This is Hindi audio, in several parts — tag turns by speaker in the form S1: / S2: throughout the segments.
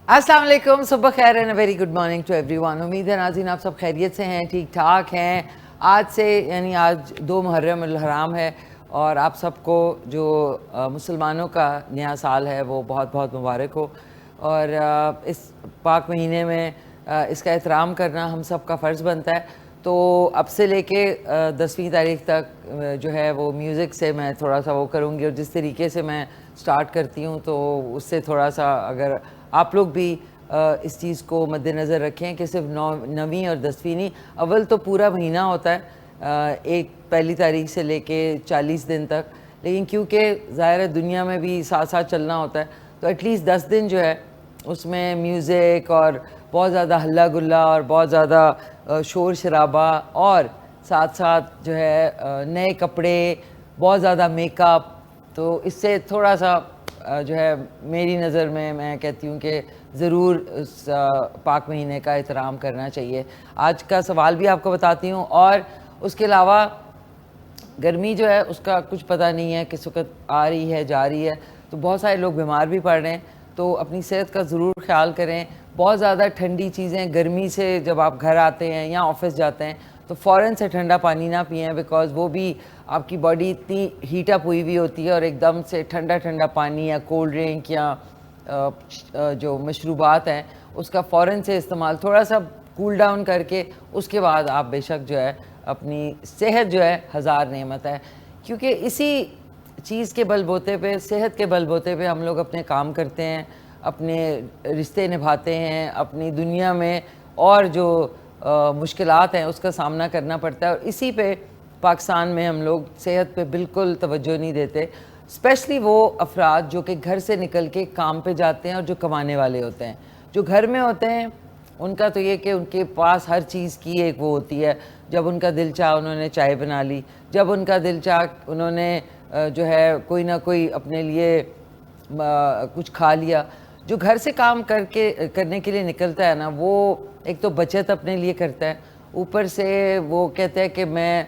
S1: अस्सलाम वालेकुम, सुबह खैर and very good morning to everyone. उम्मीद है नाज़रीन आप सब खैरियत से हैं, ठीक ठाक हैं। आज से यानी आज 2 मुहर्रम अल हराम है और आप सबको जो मुसलमानों का नया साल है वो बहुत बहुत मुबारक हो। और इस पाक महीने में इसका एहतराम करना हम सब का फ़र्ज़ बनता है। तो अब से लेके 10वीं तारीख तक जो है वो म्यूज़िक से मैं थोड़ा सा वो करूँगी, और जिस तरीके से मैं स्टार्ट करती हूँ तो उससे थोड़ा सा अगर आप लोग भी इस चीज़ को मद्देनज़र रखें कि सिर्फ 9वीं और 10वीं नहीं, अव्वल तो पूरा महीना होता है, एक पहली तारीख से लेके 40 दिन तक। लेकिन क्योंकि ज़ाहिर है दुनिया में भी साथ साथ चलना होता है, तो एटलीस्ट 10 दिन जो है उसमें म्यूज़िक और बहुत ज़्यादा हल्ला गुल्ला और बहुत ज़्यादा शोर शराबा, और साथ साथ जो है नए कपड़े, बहुत ज़्यादा मेकअप। तो इससे थोड़ा सा जो है मेरी नज़र में मैं कहती हूँ कि ज़रूर उस पाक महीने का एहतराम करना चाहिए। आज का सवाल भी आपको बताती हूँ, और उसके अलावा गर्मी जो है उसका कुछ पता नहीं है किस वक्त आ रही है जा रही है, तो बहुत सारे लोग बीमार भी पड़ रहे हैं। तो अपनी सेहत का ज़रूर ख्याल करें। बहुत ज़्यादा ठंडी चीज़ें गर्मी से जब आप घर आते हैं या ऑफिस जाते हैं तो फ़ौरन से ठंडा पानी ना पिएं, बिकॉज़ वो भी आपकी बॉडी इतनी हीट अप हुई हुई होती है, और एकदम से ठंडा ठंडा पानी या कोल्ड ड्रिंक या जो मशरूबात हैं उसका फ़ौरन से इस्तेमाल थोड़ा सा कूल डाउन करके उसके बाद आप बेशक जो है अपनी सेहत जो है हज़ार नेमत है। क्योंकि इसी चीज़ के बलबूते पे, सेहत के बलबूते पे हम लोग अपने काम करते हैं, अपने रिश्ते निभाते हैं, अपनी दुनिया में और जो मुश्किलात हैं उसका सामना करना पड़ता है। और इसी पे पाकिस्तान में हम लोग सेहत पे बिल्कुल तवज्जो नहीं देते, स्पेशली वो अफराद जो कि घर से निकल के काम पे जाते हैं और जो कमाने वाले होते हैं। जो घर में होते हैं उनका तो ये कि उनके पास हर चीज़ की एक वो होती है, जब उनका दिल चाह उन्होंने चाय बना ली, जब उनका दिल चाह उन्होंने जो है कोई ना कोई अपने लिए कुछ खा लिया। जो घर से काम करने के लिए निकलता है ना, वो एक तो बचत अपने लिए करता है, ऊपर से वो कहता है कि मैं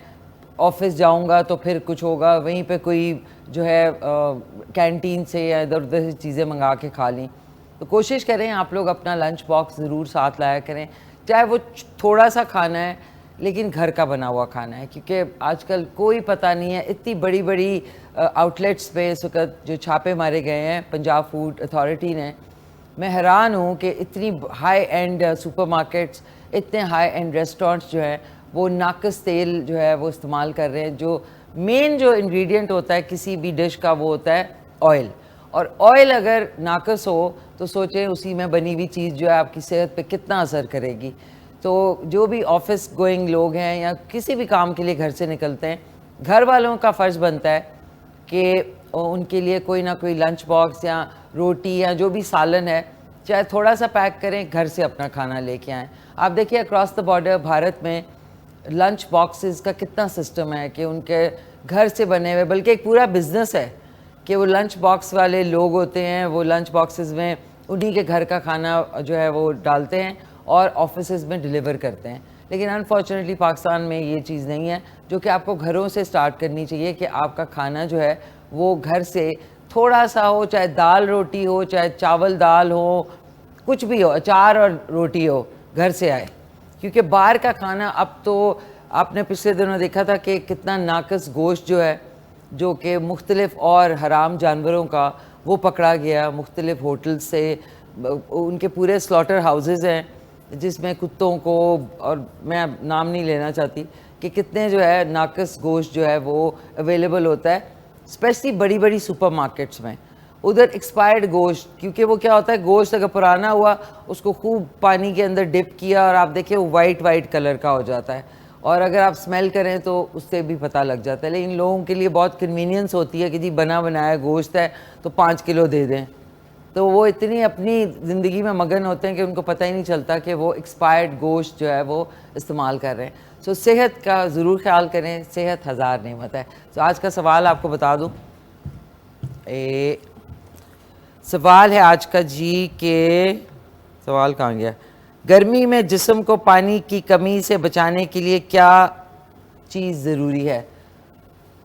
S1: ऑफिस जाऊंगा तो फिर कुछ होगा, वहीं पे कोई जो है कैंटीन से या इधर उधर से चीज़ें मंगा के खा ली। तो कोशिश करें आप लोग अपना लंच बॉक्स ज़रूर साथ लाया करें, चाहे वो थोड़ा सा खाना है लेकिन घर का बना हुआ खाना है। क्योंकि आजकल कोई पता नहीं है, इतनी बड़ी बड़ी आउटलेट्स पे इस वक्त जो छापे मारे गए हैं पंजाब फूड अथॉरिटी ने, मैं हैरान हूँ कि इतनी हाई एंड सुपरमार्केट्स, इतने हाई एंड रेस्टोरेंट्स जो हैं वो नाकस तेल जो है वो इस्तेमाल कर रहे हैं। जो मेन जो इंग्रेडिएंट होता है किसी भी डिश का वो होता है ऑयल, और ऑयल अगर नाकस हो तो सोचें उसी में बनी हुई चीज़ जो है आपकी सेहत पे कितना असर करेगी। तो जो भी ऑफिस गोइंग लोग हैं या किसी भी काम के लिए घर से निकलते हैं, घर वालों का फ़र्ज़ बनता है कि उनके लिए कोई ना कोई लंच बॉक्स या रोटी या जो भी सालन है चाहे थोड़ा सा पैक करें, घर से अपना खाना लेके आएँ। आप देखिए अक्रॉस द बॉर्डर भारत में लंच बॉक्सेस का कितना सिस्टम है कि उनके घर से बने हुए, बल्कि एक पूरा बिज़नेस है कि वो लंच बॉक्स वाले लोग होते हैं, वो लंच बॉक्सेस में उन्हीं के घर का खाना जो है वो डालते हैं और ऑफिसेज़ में डिलीवर करते हैं। लेकिन अनफॉर्चुनेटली पाकिस्तान में ये चीज़ नहीं है, जो कि आपको घरों से स्टार्ट करनी चाहिए कि आपका खाना जो है वो घर से थोड़ा सा हो, चाहे दाल रोटी हो, चाहे चावल दाल हो, कुछ भी हो, अचार और रोटी हो, घर से आए। क्योंकि बाहर का खाना, अब तो आपने पिछले दिनों देखा था कि कितना नाकस गोश्त जो है जो कि मुख्तलिफ़ और हराम जानवरों का वो पकड़ा गया मुख्तलिफ़ होटल से। उनके पूरे स्लॉटर हाउसेज़ हैं जिसमें कुत्तों को, और मैं नाम नहीं लेना चाहती कि कितने जो है नाकस गोश्त जो है वो अवेलेबल होता है, स्पेशली बड़ी बड़ी सुपरमार्केट्स में। उधर एक्सपायर्ड गोश्त, क्योंकि वो क्या होता है, गोश्त अगर पुराना हुआ उसको खूब पानी के अंदर डिप किया और आप देखिए वो वाइट कलर का हो जाता है, और अगर आप स्मेल करें तो उससे भी पता लग जाता है। लेकिन लोगों के लिए बहुत कन्वीनियंस होती है कि जी बना बनाया गोश्त है तो 5 किलो दे दें, तो वो इतनी अपनी ज़िंदगी में मगन होते हैं कि उनको पता ही नहीं चलता कि वो एक्सपायर्ड गोश्त जो है वो इस्तेमाल कर रहे हैं। सो सेहत का ज़रूर ख्याल करें, सेहत हज़ार नेमत है। तो आज का सवाल आपको बता दूँ, सवाल है आज का जी के, सवाल कहाँ गया, गर्मी में जिस्म को पानी की कमी से बचाने के लिए क्या चीज़ ज़रूरी है?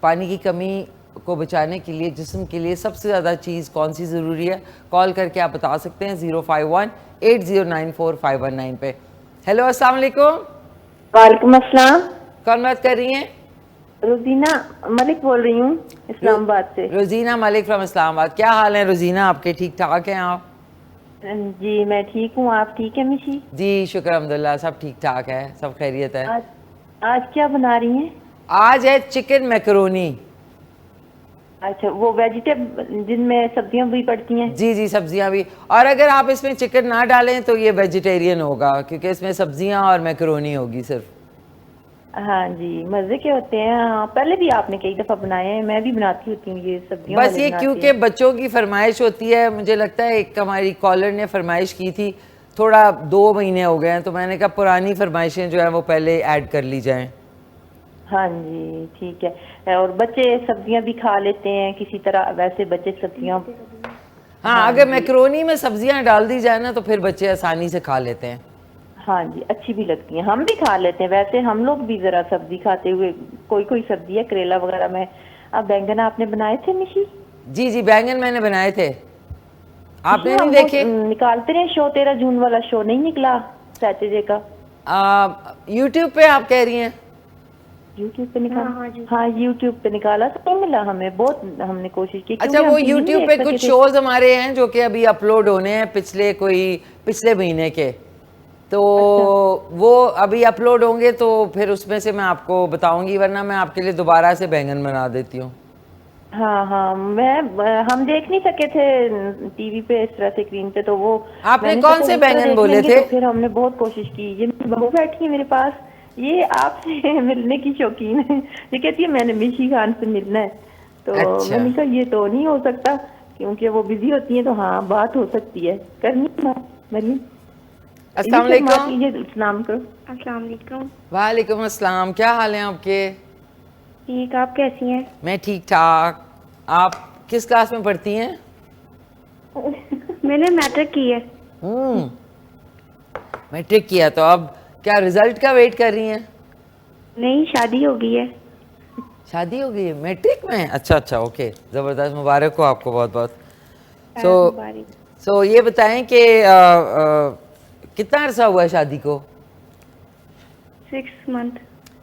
S1: पानी की कमी को बचाने के लिए, जिस्म के लिए सबसे ज़्यादा चीज़ कौन सी ज़रूरी है? कॉल करके आप बता सकते हैं 051-8094-519 पे। हेलो, अस्सलाम वालेकुम।
S2: वालेकुम अस्सलाम।
S1: कौन बात कर रही हैं?
S2: रोजीना मलिक बोल रही हूँ इस्लामाबाद से।
S1: रोजीना मलिक फ्रॉम इस्लामाबाद। क्या हाल है रोजीना आपके? ठीक ठाक हैं आप?
S2: जी मैं ठीक हूँ, आप ठीक है मिशी?
S1: जी शुक्र अल्हम्दुलिल्लाह, सब ठीक ठाक है, सब खैरियत है।
S2: आज क्या बना रही हैं?
S1: आज है चिकन मैकरोनी।
S2: अच्छा, वो वेजिटेबल जिनमें सब्जियां भी पड़ती हैं?
S1: जी जी, सब्जियां भी। और अगर आप इसमें चिकन ना डालें तो ये वेजिटेरियन होगा, क्योंकि इसमें सब्जियां और मैकरोनी होगी सिर्फ।
S2: हाँ जी, मजे के होते हैं। हाँ, पहले भी आपने कई दफा बनाए हैं, मैं भी बनाती होती हूँ ये सब्जियों
S1: बस
S2: वाले
S1: ये
S2: बनाती
S1: क्योंकि
S2: हैं।
S1: बच्चों की फरमाइश होती है, मुझे लगता है एक हमारी कॉलर ने फरमाइश की थी, थोड़ा 2 महीने हो गए हैं, तो मैंने कहा पुरानी फरमाइशें जो है वो पहले ऐड कर ली जाएं।
S2: हाँ जी ठीक है। और बच्चे सब्जियां भी खा लेते हैं किसी तरह, वैसे बच्चे सब्जियां।
S1: हाँ, अगर मैकरोनी में सब्जियां डाल दी जाए ना तो फिर बच्चे आसानी से खा लेते हैं।
S2: हाँ जी, अच्छी भी लगती हैं, हम भी खा लेते हैं। वैसे हम लोग भी जरा सब्जी खाते हुए, कोई कोई सब्जी है करेला वगैरह में। अब बैंगन आपने बनाए थे मिशी?
S1: जी जी, बैंगन मैंने बनाए थे, आपने नहीं
S2: हम
S1: देखे?
S2: निकालते रहे शो, 13 जून वाला शो नहीं निकला सैटरडे का?
S1: यूट्यूब पे आप कह रही हैं?
S2: यूट्यूब पे निकाला? हाँ यूट्यूब पे निकाला तो नहीं मिला हमें, बहुत हमने कोशिश की।
S1: अच्छा, वो यूट्यूब पे कुछ शोज हमारे हैं जो कि अभी अपलोड होने हैं पिछले महीने के, तो
S2: अच्छा।
S1: वो अभी अपलोड होंगे तो फिर उसमें से मैं आपको बताऊंगी, वरना मैं आपके लिए दोबारा से बैंगन बना देती हूँ।
S2: हाँ हाँ, हम देख नहीं सके थे टीवी पे इस तरह से स्क्रीन पे, तो वो
S1: आपने कौन से बैंगन बोले थे?
S2: तो फिर हमने बहुत कोशिश की। ये मेरी बहू बैठी है मेरे पास, ये आपसे मिलने की शौकीन है। ये कहती है मैंने मिशी खान से मिलना है, तो
S1: अच्छा।
S2: मैंने कहा ये तो नहीं हो सकता क्योंकि वो बिजी होती है। तो हाँ, बात हो सकती है, करनी मरियम।
S1: अस्सलाम वालेकुम।
S2: सलाम करो।
S3: अस्सलाम वालेकुम।
S1: वालेकुम अस्सलाम। क्या हाल है आपके?
S3: ठीक, आप कैसी हैं?
S1: मैं ठीक ठाक। आप किस क्लास में पढ़ती हैं?
S3: मैंने मैट्रिक की है।
S1: मैट्रिक किया, तो अब क्या रिजल्ट का वेट कर रही हैं?
S3: नहीं, शादी हो गई है।
S1: शादी हो गई है मैट्रिक में? अच्छा अच्छा, ओके, ज़बरदस्त, मुबारक हो आपको बहुत बहुत। सो ये बताएं कि कितना अरसा हुआ है शादी को?
S3: 6 मंथ।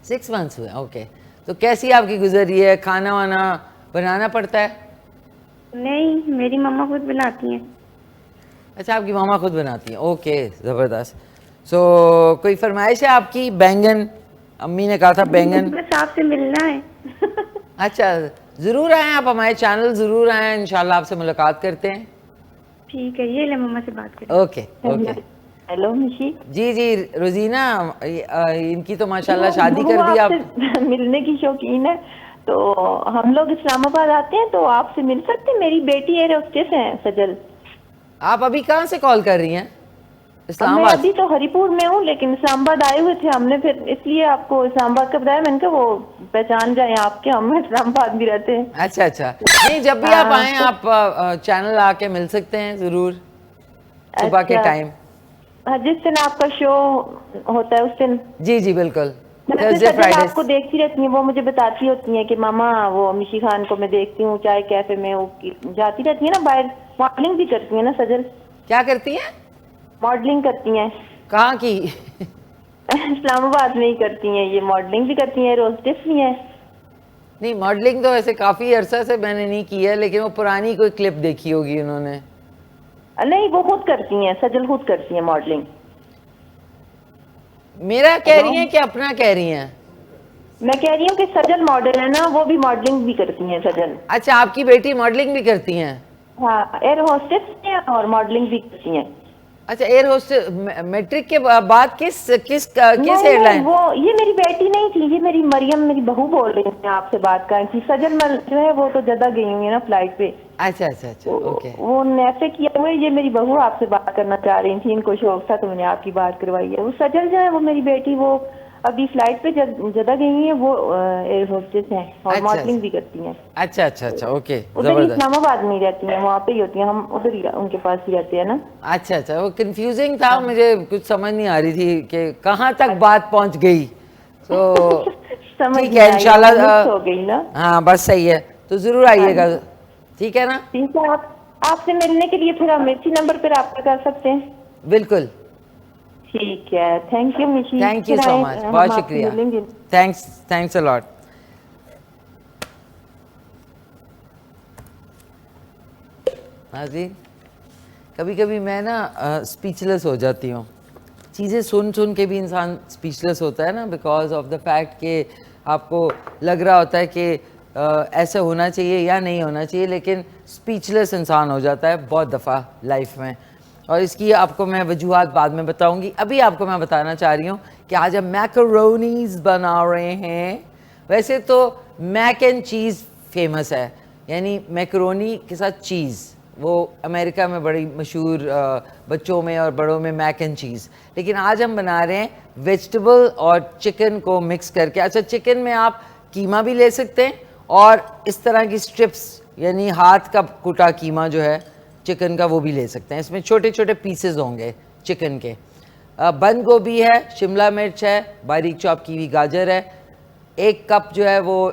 S1: 6 मंथ्स हुए, ओके। तो कैसी आपकी गुजर रही है? खाना वाना बनाना पड़ता है?
S3: नहीं, मेरी मम्मा खुद बनाती हैं।
S1: अच्छा, आपकी मामा खुद बनाती हैं, ओके, ज़बरदस्त। सो कोई फरमाइश है आपकी? बैंगन, अम्मी ने कहा था बैंगन।
S3: बस आपसे मिलना है।
S1: अच्छा, ज़रूर आएँ आप, हमारे चैनल ज़रूर आएँ, इंशाल्लाह आपसे मुलाकात करते हैं।
S3: ठीक है, ये ले मम्मा से बात करें।
S1: Okay okay.
S2: हेलो मिशी।
S1: जी जी रोजीना, इनकी तो माशाल्लाह शादी कर दी आप।
S2: मिलने की शौकीन है, तो हम लोग इस्लामाबाद आते हैं तो आपसे मिल सकते हैं। मेरी बेटी एयर होस्टेस है सजल।
S1: आप अभी कहाँ से कॉल कर रही हैं?
S2: मैं
S1: इस्लामाबाद?
S2: अभी तो हरिपुर में हूँ, लेकिन इस्लामाबाद आए हुए थे हमने, फिर इसलिए आपको इस्लामाबाद का बताया। मैंने कहा वो पहचान जाए आपके, हम इस्लामाबाद भी रहते हैं।
S1: अच्छा अच्छा, नहीं, जब भी आप आएँ आप चैनल आके मिल सकते हैं ज़रूर, सुबह के टाइम।
S2: हाँ, जिस दिन आपका शो होता है उस दिन।
S1: जी जी बिल्कुल,
S2: थर्सडे
S1: फ्राइडे।
S2: आपको देखती रहती हैं, वो मुझे बताती होती हैं कि मामा वो मिशी खान को मैं देखती हूँ चाय कैफे में, वो जाती रहती है ना बाहर, मॉडलिंग भी करती है ना सजल?
S1: क्या करती हैं?
S2: मॉडलिंग करती हैं।
S1: कहाँ की?
S2: इस्लामाबाद में ही करती हैं, ये मॉडलिंग भी करती हैं, रोस्टेस भी हैं।
S1: नहीं, मॉडलिंग तो वैसे काफ़ी अरसा से मैंने नहीं की है, लेकिन वो पुरानी कोई क्लिप देखी होगी उन्होंने।
S2: नहीं, वो खुद करती हैं, सजल खुद करती हैं मॉडलिंग।
S1: मेरा कह रही हैं कि अपना कह रही हैं?
S2: मैं कह रही हूँ कि सजल मॉडल है ना, वो भी मॉडलिंग भी करती हैं सजल।
S1: अच्छा, आपकी बेटी मॉडलिंग भी करती हैं?
S2: हाँ, एयर होस्टेस हैं और मॉडलिंग भी करती हैं।
S1: अच्छा, एयर होस्टेस। मैट्रिक के बाद किस एयरलाइन?
S2: वो ये मेरी बेटी नहीं थी, ये मेरी मरियम, मेरी बहू बोल रही है, आपसे बात कर रही थी। सजल जो है वो तो जदा गई हुई है ना फ्लाइट पे।
S1: अच्छा अच्छा अच्छा, ओके।
S2: वो नेफे किया हुआ है, ये मेरी बहू आपसे बात करना चाह रही थी, इनको शौक था तो मैंने आपकी बात करवाई है। वो सजल जो है वो मेरी बेटी, वो अभी फ्लाइट पे जदा गई हुई है, वो एयर होस्टेस हैं और
S1: अच्छा,
S2: मॉडलिंग भी करती हैं।
S1: अच्छा अच्छा अच्छा, ओके,
S2: उधर ही
S1: जबरदस्त।
S2: इस्लामाबाद में ही रहती हैं, वहाँ पे ही होती हैं, हम उधर ही उनके पास ही रहते हैं ना।
S1: अच्छा अच्छा, वो कंफ्यूजिंग था, मुझे कुछ समझ नहीं आ रही थी कि कहाँ तक बात पहुँच गई। तो
S2: समझ
S1: ठीक है, इंशाल्लाह।
S2: हो गई ना।
S1: हाँ बस सही है। तो ज़रूर आइएगा, ठीक है ना?
S2: ठीक है, आप आपसे मिलने के लिए फिर हम इसी नंबर पर आपका कर सकते हैं?
S1: बिल्कुल।
S2: ठीक है, थैंक यू मिशी।
S1: थैंक यू सो मच, बहुत शुक्रिया। Thanks a lot. नाज़रीन, कभी कभी मैं ना स्पीचलेस हो जाती हूँ, चीज़ें सुन सुन के भी इंसान स्पीचलेस होता है ना, बिकॉज ऑफ द फैक्ट कि आपको लग रहा होता है कि ऐसा होना चाहिए या नहीं होना चाहिए, लेकिन स्पीचलेस इंसान हो जाता है बहुत दफ़ा लाइफ में। और इसकी आपको मैं वजूहात बाद में बताऊंगी। अभी आपको मैं बताना चाह रही हूँ कि आज हम मैकरोनीज बना रहे हैं। वैसे तो मैक एंड चीज़ फेमस है, यानी मैकरोनी के साथ चीज़, वो अमेरिका में बड़ी मशहूर, बच्चों में और बड़ों में मैक एंड चीज़। लेकिन आज हम बना रहे हैं वेजिटेबल और चिकन को मिक्स करके। अच्छा, चिकन में आप कीमा भी ले सकते हैं और इस तरह की स्ट्रिप्स, यानी हाथ का कुटा कीमा जो है चिकन का, वो भी ले सकते हैं। इसमें छोटे छोटे पीसेस होंगे चिकन के। बंद गोभी है, शिमला मिर्च है, बारीक चॉप की हुई गाजर है, 1 कप जो है वो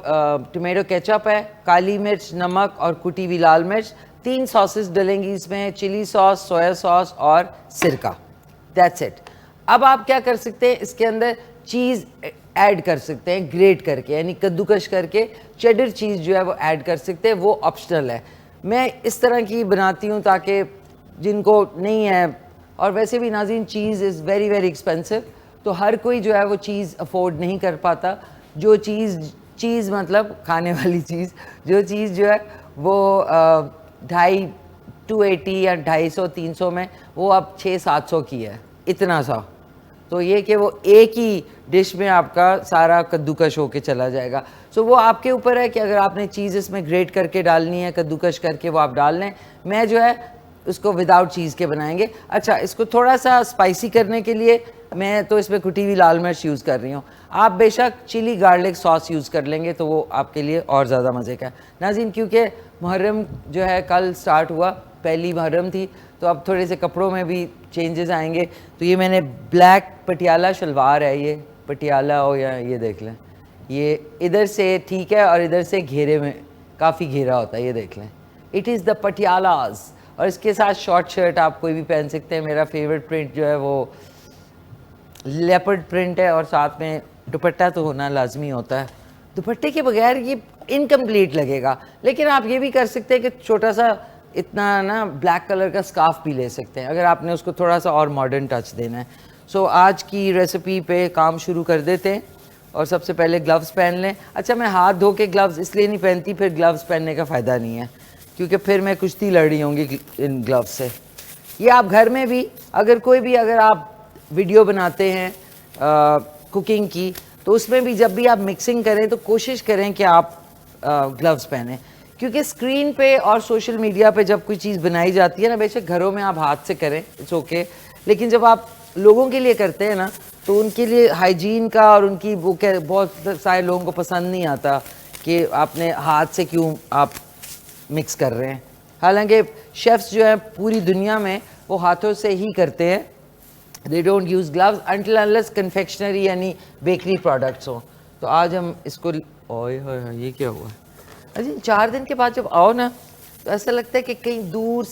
S1: टोमेटो केचप है, काली मिर्च, नमक और कुटी हुई लाल मिर्च। 3 सॉसेस डलेंगी इसमें, चिली सॉस, सोया सॉस और सिरका। That's it. अब आप क्या कर सकते हैं, इसके अंदर चीज़ ऐड कर सकते हैं ग्रेट करके, यानी कद्दूकश करके चेडर चीज़ जो है वो ऐड कर सकते हैं, वो ऑप्शनल है। मैं इस तरह की बनाती हूँ ताकि जिनको नहीं है, और वैसे भी नाज़रीन चीज़ इज़ वेरी वेरी एक्सपेंसिव, तो हर कोई जो है वो चीज़ अफोर्ड नहीं कर पाता। जो चीज़ मतलब खाने वाली चीज़, जो चीज़ जो है वो 280 या 250-300 में, वो अब 600-700 की है, इतना सा। तो ये कि वो एक ही डिश में आपका सारा कद्दूकश होके चला जाएगा। सो वो आपके ऊपर है कि अगर आपने चीज़ इसमें ग्रेट करके डालनी है, कद्दूकश करके, वो आप डाल लें। मैं जो है उसको विदाउट चीज़ के बनाएंगे। अच्छा, इसको थोड़ा सा स्पाइसी करने के लिए मैं तो इसमें कुटी हुई लाल मिर्च यूज़ कर रही हूँ। आप बेशक चिली गार्लिक सॉस यूज़ कर लेंगे तो वो आपके लिए और ज़्यादा मज़े का है। नाज़रीन, क्योंकि मुहर्रम जो है कल स्टार्ट हुआ, पहली मुहर्रम थी, तो अब थोड़े से कपड़ों में भी चेंजेस आएंगे। तो ये मैंने ब्लैक पटियाला शलवार है, ये पटियाला हो या ये देख लें, ये इधर से ठीक है और इधर से घेरे में काफ़ी घेरा होता है, ये देख लें, इट इज़ द पटियालाज। और इसके साथ शॉर्ट शर्ट आप कोई भी पहन सकते हैं। मेरा फेवरेट प्रिंट जो है वो लेपर्ड प्रिंट है, और साथ में दुपट्टा तो होना लाजमी होता है। दुपट्टे के बगैर ये इनकम्प्लीट लगेगा। लेकिन आप ये भी कर सकते हैं कि छोटा सा इतना ना ब्लैक कलर का स्कार्फ भी ले सकते हैं, अगर आपने उसको थोड़ा सा और मॉडर्न टच देना है। सो आज की रेसिपी पे काम शुरू कर देते हैं। और सबसे पहले ग्लव्स पहन लें। अच्छा, मैं हाथ धो के ग्लव्स इसलिए नहीं पहनती, फिर ग्लव्स पहनने का फ़ायदा नहीं है, क्योंकि फिर मैं कुश्ती लड़ रही होंगी इन ग्लव्स से। ये आप घर में भी अगर आप वीडियो बनाते हैं कुकिंग की, तो उसमें भी जब भी आप मिक्सिंग करें तो कोशिश करें कि आप ग्लव्स पहने, क्योंकि स्क्रीन पे और सोशल मीडिया पे जब कोई चीज़ बनाई जाती है ना, बेशक घरों में आप हाथ से करें, इट्स ओके, लेकिन जब आप लोगों के लिए करते हैं ना, तो उनके लिए हाइजीन का और उनकी वो बहुत सारे लोगों को पसंद नहीं आता कि आपने हाथ से क्यों आप मिक्स कर रहे हैं। हालांकि शेफ्स जो हैं पूरी दुनिया में वो हाथों से ही करते हैं, they don't use gloves until unless confectionery यानी बेकरी प्रोडक्ट्स हो। तो आज हम इसको, ओए होए ये क्या हुआ? अजी 4 दिन के बाद जब आओ ना, तो ऐसा लगता है कि कहीं दूर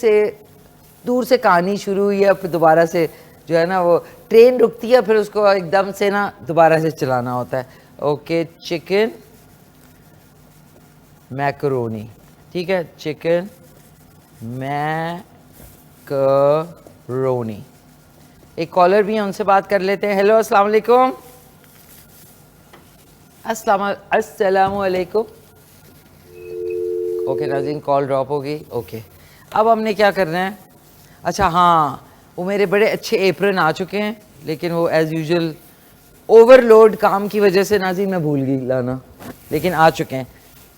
S1: से कहानी शुरू हुई है, फिर दोबारा से जो है ना वो ट्रेन रुकती है, फिर उसको एकदम से ना दोबारा से चलाना होता है। ओके, चिकन मैकरोनी, ठीक है, चिकन मैकरोनी। एक कॉलर भी है, उनसे बात कर लेते हैं। हेलो, अस्सलाम वालेकुम। अस्सलाम वालेकुम। ओके नाज़रीन, कॉल ड्रॉप हो गई। ओके, अब हमने क्या करना है? अच्छा हाँ, वो मेरे बड़े अच्छे एप्रन आ चुके हैं, लेकिन वो एज़ यूजुअल ओवरलोड काम की वजह से नाज़रीन मैं भूल गई लाना, लेकिन आ चुके हैं।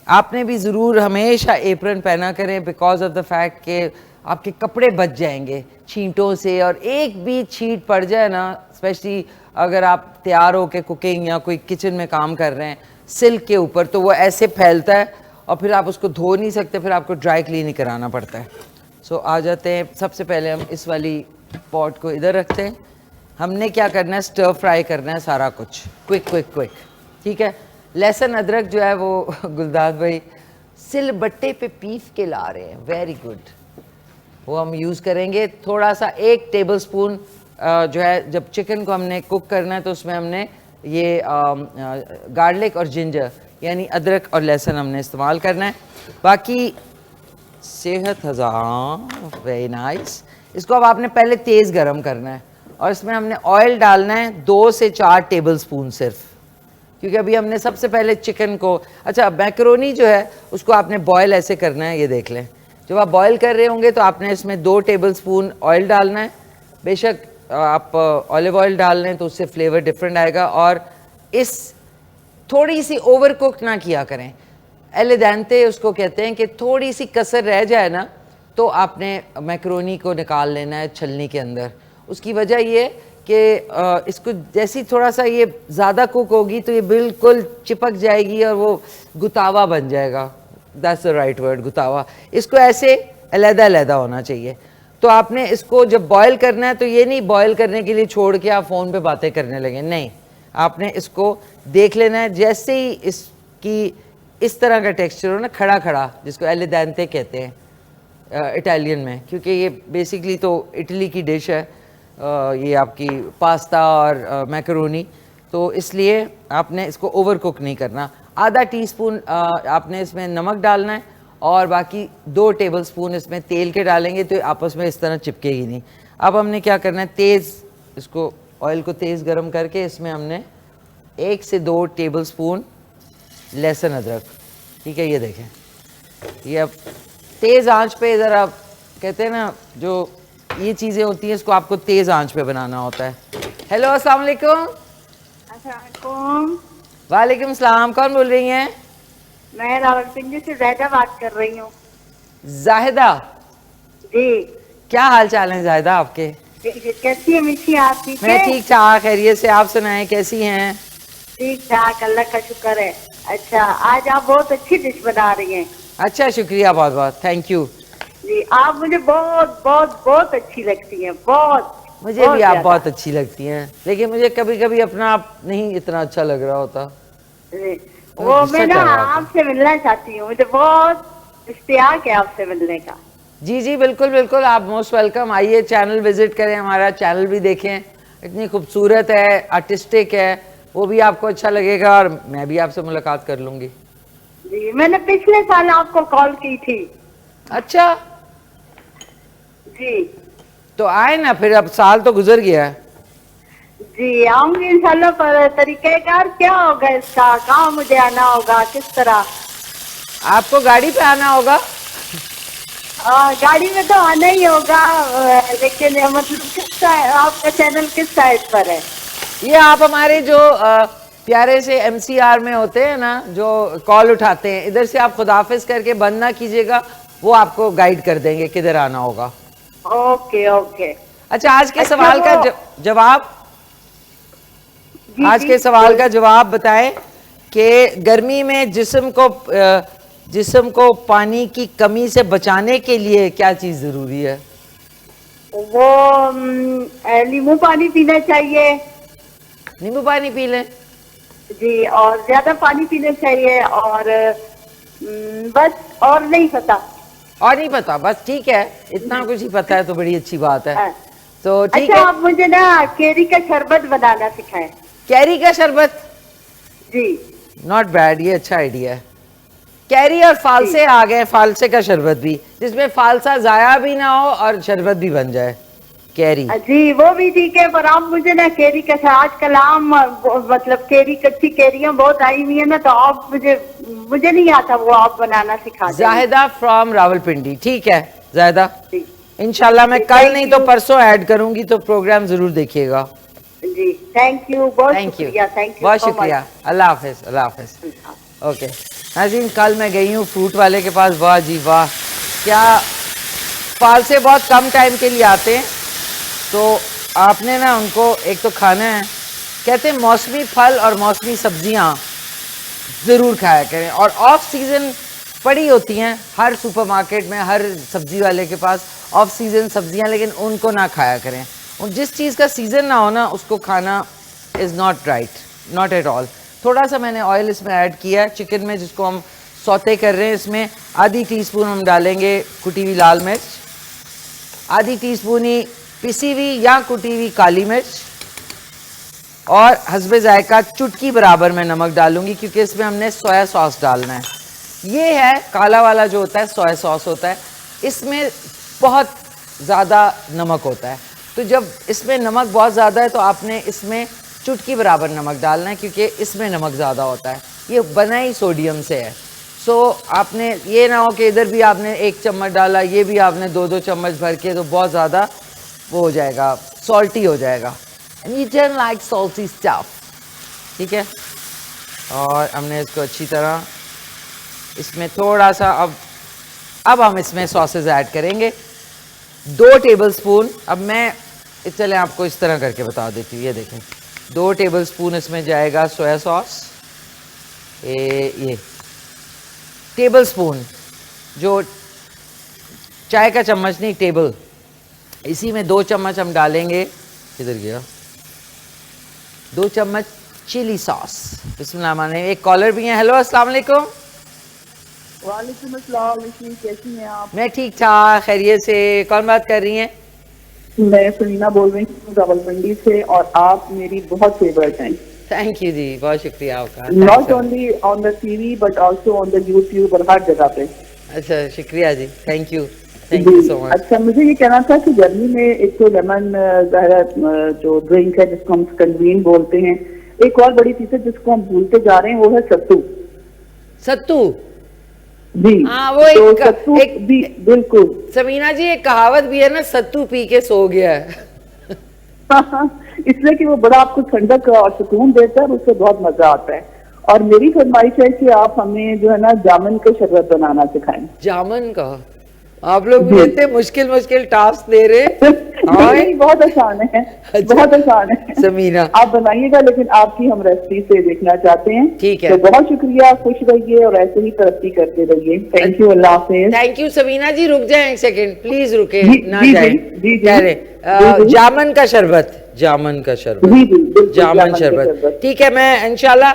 S1: आपने भी ज़रूर हमेशा एप्रन पहना करें, बिकॉज ऑफ द फैक्ट कि आपके कपड़े बच जाएंगे छींटों से, और एक भी छींट पड़ जाए ना, स्पेशली अगर आप तैयार हो के कुकिंग या कोई किचन में काम कर रहे हैं सिल्क के ऊपर, तो वो ऐसे फैलता है और फिर आप उसको धो नहीं सकते, फिर आपको ड्राई क्लीन ही कराना पड़ता है। सो आ जाते हैं, सबसे पहले हम इस वाली पॉट को इधर रखते हैं। हमने क्या करना है, स्टर फ्राई करना है सारा कुछ, क्विक, ठीक है। लहसुन अदरक जो है वो गुलदाद भाई सिलबट्टे पे पीस के ला रहे हैं, वेरी गुड। वो हम यूज़ करेंगे थोड़ा सा, 1 टेबलस्पून जो है, जब चिकन को हमने कुक करना है तो उसमें हमने ये गार्लिक और जिंजर यानी अदरक और लहसुन हमने इस्तेमाल करना है। बाकी सेहत हज़ार, वेरी नाइस। इसको अब आपने पहले तेज़ गरम करना है और इसमें हमने ऑयल डालना है 2 से 4 टेबलस्पून सिर्फ, क्योंकि अभी हमने सबसे पहले चिकन को, अच्छा मैकरोनी जो है उसको आपने बॉयल ऐसे करना है, ये देख लें। जब आप बॉयल कर रहे होंगे तो आपने इसमें 2 टेबलस्पून ऑयल डालना है। बेशक आप ऑलिव ऑयल डाल लें तो उससे फ्लेवर डिफरेंट आएगा। और इस थोड़ी सी ओवर कुक ना किया करें, एल डेंटे उसको कहते हैं कि थोड़ी सी कसर रह जाए ना तो आपने मैकरोनी को निकाल लेना है छलनी के अंदर। उसकी वजह ये कि इसको जैसी थोड़ा सा ये ज़्यादा कुक होगी तो ये बिल्कुल चिपक जाएगी और वो गुतावा बन जाएगा। दैट्स द राइट वर्ड, गुतावा। इसको ऐसे अलग-अलग होना चाहिए। तो आपने इसको जब बॉयल करना है तो ये नहीं बॉयल करने के लिए छोड़ के आप फ़ोन पे बातें करने लगे, नहीं, आपने इसको देख लेना है। जैसे ही इसकी इस तरह का टेक्सचर हो ना, खड़ा खड़ा, जिसको एल डेंटे कहते हैं इटालियन में, क्योंकि ये बेसिकली तो इटली की डिश है ये आपकी पास्ता और मैकरोनी, तो इसलिए आपने इसको ओवर कुक नहीं करना। आधा टीस्पून आपने इसमें नमक डालना है और बाकी 2 टेबलस्पून इसमें तेल के डालेंगे तो आपस में इस तरह चिपकेगी नहीं। अब हमने क्या करना है, तेज़ इसको ऑयल को तेज़ गरम करके इसमें हमने 1 से 2 टेबलस्पून लहसुन अदरक, ठीक है, ये देखें, ये अब तेज़ आंच पे, ज़रा कहते हैं ना जो ये चीज़ें होती हैं इसको आपको तेज़ आंच पे बनाना होता है। हेलो, अस्सलाम वालेकुम। वालेकुम सलाम, कौन बोल रही हैं?
S4: मैं रावलपिंडी से जाहिदा बात कर रही हूँ।
S1: जाहिदा
S4: जी,
S1: क्या हाल चाल है जाहिदा आपके?
S4: कैसी है मिठी आप? ठीक
S1: मैं
S4: है,
S1: ठीक ठाक, खैरियत से। आप सुनाएं, कैसी हैं?
S4: ठीक ठाक, अल्लाह का शुक्र है। अच्छा, आज आप बहुत अच्छी डिश बना रही हैं।
S1: अच्छा, शुक्रिया, बहुत बहुत थैंक यू।
S4: जी, आप मुझे बहुत बहुत बहुत अच्छी लगती हैं, बहुत।
S1: मुझे भी आप बहुत अच्छी लगती हैं, लेकिन मुझे कभी कभी अपना आप नहीं इतना अच्छा लग रहा होता।
S4: वो मैं ना आपसे मिलना चाहती हूँ, मुझे बहुत इश्तियाक है आपसे मिलने का।
S1: जी जी, बिल्कुल बिल्कुल, आप मोस्ट वेलकम। आइए, चैनल विजिट करें, हमारा चैनल भी देखें, इतनी खूबसूरत है, आर्टिस्टिक है, वो भी आपको अच्छा लगेगा और मैं भी आपसे मुलाकात कर लूँगी।
S4: जी, मैंने पिछले साल आपको कॉल की थी।
S1: अच्छा
S4: जी,
S1: तो आए ना फिर, अब साल तो गुजर गया है।
S4: जी आऊंगी इंशाल्लाह। पर तरीक़ेकार क्या होगा इसका? कहाँ मुझे आना होगा, किस तरह?
S1: आपको गाड़ी पे आना होगा।
S4: गाड़ी में तो आना ही होगा, लेकिन मतलब किस आपका चैनल किस साइड पर है?
S1: ये आप हमारे जो प्यारे से MCR में होते हैं ना, जो कॉल उठाते हैं, इधर से आप खुदाफिज करके बंद ना कीजिएगा, वो आपको गाइड कर देंगे किधर आना होगा।
S4: Okay okay.
S1: अच्छा, आज के सवाल का जवाब, आज के सवाल का जवाब बताएं कि गर्मी में जिस्म को पानी की कमी से बचाने के लिए क्या चीज जरूरी है?
S4: वो नींबू पानी पीना चाहिए।
S1: नींबू पानी पी लें
S4: जी, और ज्यादा पानी पीना चाहिए। और बस, और नहीं पता।
S1: और नहीं पता, बस ठीक है, इतना कुछ ही पता है तो बड़ी अच्छी बात है।
S4: हाँ।
S1: तो ठीक
S4: अच्छा,
S1: है।
S4: आप मुझे ना केरी का शरबत बनाना सिखाएं।
S1: कैरी का शरबत?
S4: जी,
S1: नॉट बैड, ये अच्छा आइडिया है। कैरी और फालसे आ गए, फालसे का शरबत भी, जिसमें फालसा जाया भी ना हो और शरबत भी बन जाए। कैरी
S4: जी, वो भी ठीक है, पर आप मुझे ना केरी का, आजकल आम मतलब केरी, कच्ची केरियां बहुत आई हुई है ना, तो आप मुझे नहीं आता, वो आप बनाना सिखा दें।
S1: जाहिदा फ्रॉम रावलपिंडी। ठीक है जाहिदा,
S4: जी,
S1: इंशाल्लाह मैं कल नहीं तो परसों ऐड करूंगी, तो प्रोग्राम जरूर देखिएगा।
S4: जी, थैंक यू, बहुत शुक्रिया, थैंक यू,
S1: बहुत शुक्रिया। अल्लाह हाफिज, अल्लाह हाफिज। ओके नाज़रीन, कल मैं गई हूँ फ्रूट वाले के पास, वाह जी वाह, क्या फालसे बहुत कम टाइम के लिए आते हैं, तो आपने ना उनको एक तो खाना है, कहते हैं मौसमी फल और मौसमी सब्जियां ज़रूर खाया करें। और ऑफ सीज़न पड़ी होती हैं हर सुपरमार्केट में, हर सब्जी वाले के पास ऑफ सीज़न सब्जियां, लेकिन उनको ना खाया करें। और जिस चीज़ का सीज़न ना हो ना, उसको खाना is not right, not at all. थोड़ा सा मैंने ऑयल इसमें ऐड किया है चिकन में, जिसको हम सौते कर रहे हैं। इसमें आधी टीस्पून हम डालेंगे कुटी हुई लाल मिर्च, आधी टीस्पून ही पिसी हुई या कुटी हुई काली मिर्च, और हस्बे जायका चुटकी बराबर मैं नमक डालूंगी, क्योंकि इसमें हमने सोया सॉस डालना है। ये है काला वाला जो होता है सोया सॉस होता है, इसमें बहुत ज़्यादा नमक होता है। तो जब इसमें नमक बहुत ज़्यादा है तो आपने इसमें चुटकी बराबर नमक डालना है, क्योंकि इसमें नमक ज़्यादा होता है। ये बना ही सोडियम से है। सो आपने ये ना हो कि इधर भी आपने 1 चम्मच डाला, ये भी आपने 2-2 चम्मच भर के, तो बहुत ज़्यादा वो हो जाएगा, सॉल्टी हो जाएगा। And you don't like salty stuff, ठीक है। और हमने इसको अच्छी तरह, इसमें थोड़ा सा अब हम इसमें सॉसेज ऐड करेंगे 2 टेबलस्पून। अब मैं चले आपको इस तरह करके बता देती हूँ। ये देखें 2 टेबलस्पून इसमें जाएगा सोया सॉस। ये टेबलस्पून, जो चाय का चम्मच नहीं, टेबल, इसी में 2 चम्मच हम डालेंगे। किधर गया? 2 चम्मच चिली सॉस। बिस्मिल्लाह। एक कॉलर भी है। हेलो, अस्सलाम वालेकुम।
S5: वालेकुम अस्सलाम, कैसी हैं आप?
S1: मैं ठीक ठाक, खैरियत से। कौन बात कर रही हैं?
S5: मैं समीना बोल रही हूँ रावलपिंडी से, और आप मेरी बहुत फेवरेट हैं।
S1: थैंक यू जी, बहुत शुक्रिया आपका।
S5: Not only on the TV but also on the YouTube और हर जगह पे।
S1: अच्छा, शुक्रिया जी, थैंक यू सो मच।
S5: अच्छा, मुझे ये कहना था कि गर्मी में एक तो लेमन जो ड्रिंक है जिसको हम कंवीन बोलते हैं, एक और बड़ी चीज है जिसको हम भूलते जा रहे हैं, वो है सत्तू।
S1: सत्तू?
S5: जी
S1: हाँ, वो
S5: तो
S1: एक
S5: सत्तू भी बिल्कुल।
S1: समीना जी, एक कहावत भी है ना, सत्तू पी के सो गया है।
S5: इसलिए कि वो बड़ा आपको ठंडक और सुकून देता है, और उससे बहुत मजा आता है। और मेरी फरमाइश है कि आप हमें जो है ना जामुन का शरबत बनाना सिखाएं।
S1: जामुन का? आप लोग मुझे इतने मुश्किल टास्क दे रहे
S5: नहीं, बहुत आसान है।
S1: अच्छा,
S5: बहुत आसान है
S1: समीना।
S5: आप बनाइएगा, लेकिन आपकी हम रेसिपी से देखना चाहते हैं।
S1: ठीक है,
S5: तो बहुत शुक्रिया, खुश रहिए और ऐसे ही तरक्की करते रहिए। थैंक यू, अल्लाह हाफिज।
S1: Thank you Sameena ji. रुक जाए 1 सेकेंड प्लीज, रुके ना
S5: जी,
S1: जाए।
S5: जी,
S1: कह रहे जामुन का शरबत, जामुन का शरबत,
S5: जी, बिल्कुल,
S1: जामुन शरबत। ठीक है, मैं इंशाल्लाह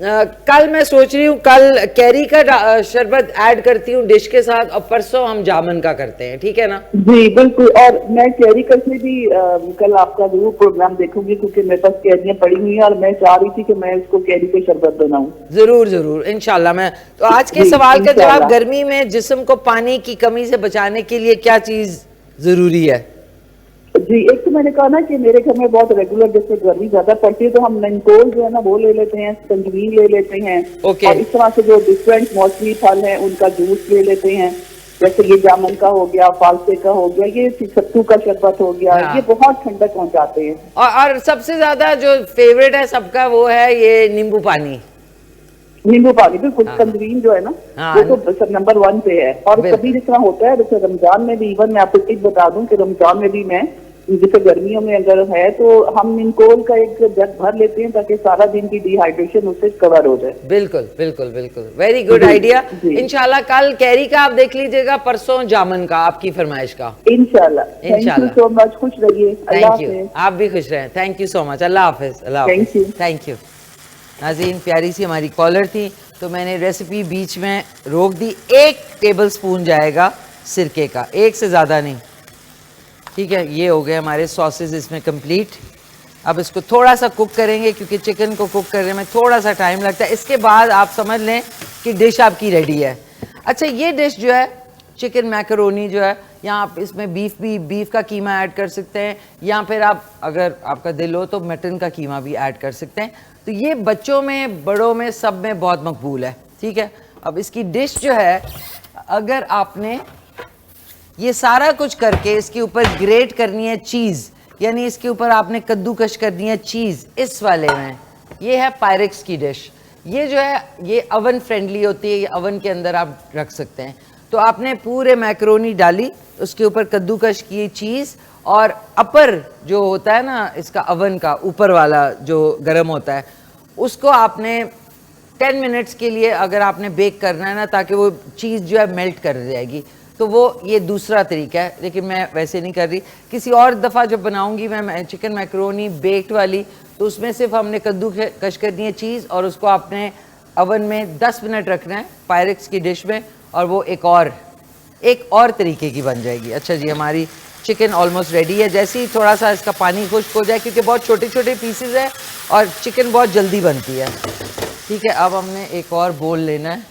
S1: कल मैं सोच रही हूँ कल कैरी का शरबत ऐड करती हूँ डिश के साथ, और परसों हम जामुन का करते हैं, ठीक है ना?
S5: जी बिल्कुल। और मैं कैरी कल से भी कल आपका जरूर प्रोग्राम देखूंगी, क्योंकि मेरे पास कैरियां पड़ी हुई हैं और मैं चाह रही थी कि मैं इसको कैरी के शरबत बनाऊं।
S1: जरूर जरूर, इंशाल्लाह। मैं तो आज के सवाल का जवाब, गर्मी में जिस्म को पानी की कमी से बचाने के लिए क्या चीज जरूरी है?
S5: जी, एक तो मैंने कहा ना कि मेरे घर में बहुत रेगुलर जैसे गर्मी ज्यादा पड़ती है तो हम ननकोल जो है ना वो ले लेते हैं, संजीवी ले लेते हैं।
S1: ओके।
S5: और इस तरह से जो डिफरेंट मौसमी फल हैं उनका जूस ले लेते हैं, जैसे ये जामुन का हो गया, फालसे का हो गया, ये सत्तू का शरबत हो गया।
S1: हाँ।
S5: ये बहुत ठंडक पहुंचाते हैं।
S1: और सबसे ज्यादा जो फेवरेट है सबका वो है ये नींबू पानी।
S5: नींबू पानी बिल्कुल, कंदरीन जो है ना
S1: हाँ।
S5: वो तो नंबर 1 पे है। और कभी जिस तरह होता है, जैसे रमजान में भी, इवन मैं आपको टिप बता दूं कि रमजान में भी मैं, जैसे गर्मियों में अगर है तो हम निकोल का एक जग भर लेते हैं ताकि सारा दिन की डिहाइड्रेशन उससे कवर हो जाए।
S1: बिल्कुल बिल्कुल बिल्कुल, वेरी गुड आइडिया। इंशाल्लाह कल कैरी का आप देख लीजिएगा, परसों जामुन का, आपकी फरमाइश का।
S5: इंशाल्लाह। थैंक यू सो मच, खुश रहिए।
S1: थैंक यू, आप भी खुश रहें। थैंक यू सो मच, अल्लाह हाफिज। अल्लाह हाफिज, थैंक यू। नाज़रीन, प्यारी सी हमारी कॉलर थी, तो मैंने रेसिपी बीच में रोक दी। 1 टेबलस्पून जाएगा सिरके का, 1 से ज़्यादा नहीं, ठीक है। ये हो गए हमारे सॉसेज इसमें कंप्लीट। अब इसको थोड़ा सा कुक करेंगे, क्योंकि चिकन को कुक करने में थोड़ा सा टाइम लगता है। इसके बाद आप समझ लें कि डिश आपकी रेडी है। अच्छा, ये डिश जो है चिकन मैकरोनी जो है, यहाँ आप इसमें बीफ का कीमा ऐड कर सकते हैं, या फिर आप अगर आपका दिल हो तो मटन का कीमा भी ऐड कर सकते हैं। तो ये बच्चों में, बड़ों में, सब में बहुत मकबूल है, ठीक है। अब इसकी डिश जो है, अगर आपने ये सारा कुछ करके इसके ऊपर ग्रेट करनी है चीज़, यानी इसके ऊपर आपने कद्दूकश करनी है चीज़, इस वाले में ये है पायरेक्स की डिश। ये जो है ये ओवन फ्रेंडली होती है, ये ओवन के अंदर आप रख सकते हैं। तो आपने पूरे मैकरोनी डाली, उसके ऊपर कद्दूकश की चीज़, और अपर जो होता है ना इसका ओवन का ऊपर वाला जो गर्म होता है, उसको आपने 10 मिनट्स के लिए अगर आपने बेक करना है ना, ताकि वो चीज़ जो है मेल्ट कर जाएगी, तो वो ये दूसरा तरीका है। लेकिन मैं वैसे नहीं कर रही, किसी और दफ़ा जब बनाऊंगी मैं चिकन मैकरोनी बेक्ड वाली, तो उसमें सिर्फ हमने कद्दू कश करनी है चीज़, और उसको आपने ओवन में 10 मिनट रखना है पायरेक्स की डिश में, और वो एक और तरीके की बन जाएगी। अच्छा जी, हमारी चिकन ऑलमोस्ट रेडी है। जैसे ही थोड़ा सा इसका पानी खुश्क हो जाए, क्योंकि बहुत छोटे छोटे पीसेज है और चिकन बहुत जल्दी बनती है। ठीक है, अब हमने एक और बोल लेना है।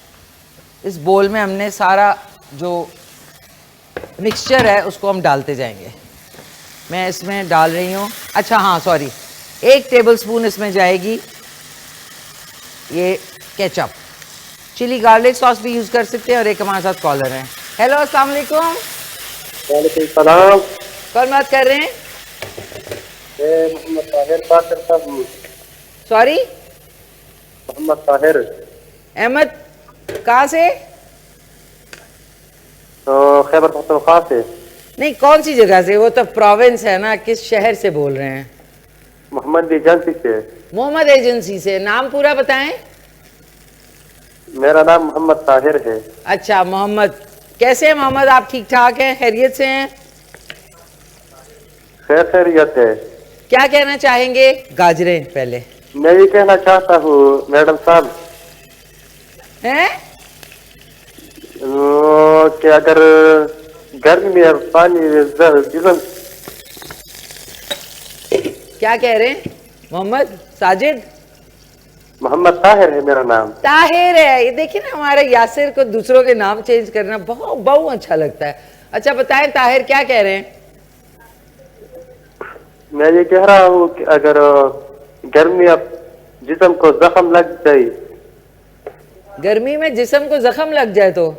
S1: इस बोल में हमने सारा जो मिक्सचर है उसको हम डालते जाएंगे। मैं इसमें डाल रही हूँ, अच्छा हाँ सॉरी, 1 टेबलस्पून इसमें जाएगी ये केचप। चिली गार्लिक सॉस भी यूज़ कर सकते हैं, और एक हमारे साथ कॉलर हैं। हेलो, अस्सलाम वालेकुम।
S6: वालेकुम सलाम।
S1: कौन बात कर रहे हैं?
S6: मैं मोहम्मद ताहिर बात करता हूँ।
S1: सॉरी,
S6: मोहम्मद ताहिर।
S1: अहमद, कहाँ से?
S6: तो खैबर पख्तूनख्वा से।
S1: नहीं, कौन सी जगह से? वो तो प्रोविंस है ना। किस शहर से बोल रहे हैं?
S6: मोहम्मद एजेंसी से।
S1: मोहम्मद एजेंसी से। नाम पूरा बताएं।
S6: मेरा नाम मोहम्मद ताहिर है।
S1: अच्छा मोहम्मद, कैसे हैं मोहम्मद? आप ठीक ठाक हैं? खैरियत से हैं?
S6: खैरियत है।
S1: क्या कहना चाहेंगे? गाजरें पहले।
S6: मैं ये कहना चाहता हूँ मैडम साहब
S1: हैं
S6: कि अगर गर्मी में पानी जिस्म।
S1: क्या कह रहे हैं मोहम्मद? साजिद?
S6: मोहम्मद ताहिर है मेरा नाम।
S1: ताहिर है। ये देखिए ना, हमारे यासिर को दूसरों के नाम चेंज करना बहुत अच्छा लगता है। अच्छा बताएं ताहिर, क्या कह रहे हैं?
S6: मैं ये कह रहा हूँ कि अगर गर्मी अब जिस्म को जख्म लग जाए,
S1: गर्मी में जिस्म को जख्म लग जाए तो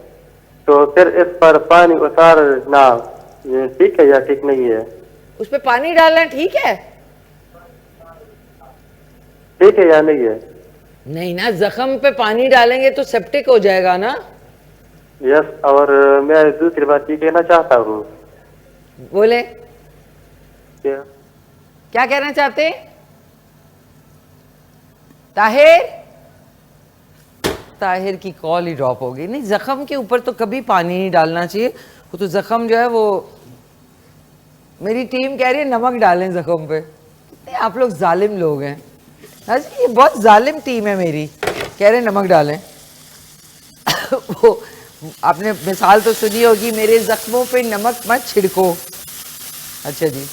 S6: फिर इस पर पानी उतारना ये ठीक है या ठीक नहीं है?
S1: उस पर पानी डालना ठीक है?
S6: ठीक है या नहीं है?
S1: नहीं ना, जख्म पे पानी डालेंगे तो सेप्टिक हो जाएगा ना।
S6: यस, और मैं दूसरी बात ये कहना चाहता हूँ।
S1: बोले,
S6: क्या
S1: क्या कहना चाहते हैं ताहिर? ताहिर की कॉल ही ड्रॉप हो गई। नहीं, जख्म के ऊपर तो कभी पानी नहीं डालना चाहिए। वो तो जख्म जो है वो, मेरी टीम कह रही है नमक डालें जख्म पे। कितने आप लोग जालिम लोग हैं। हाँ जी, ये बहुत जालिम टीम है मेरी। कह रहे हैं नमक डालें। वो आपने मिसाल तो सुनी होगी, मेरे जख्मों पे नमक मत छिड़को। अच्छा जी,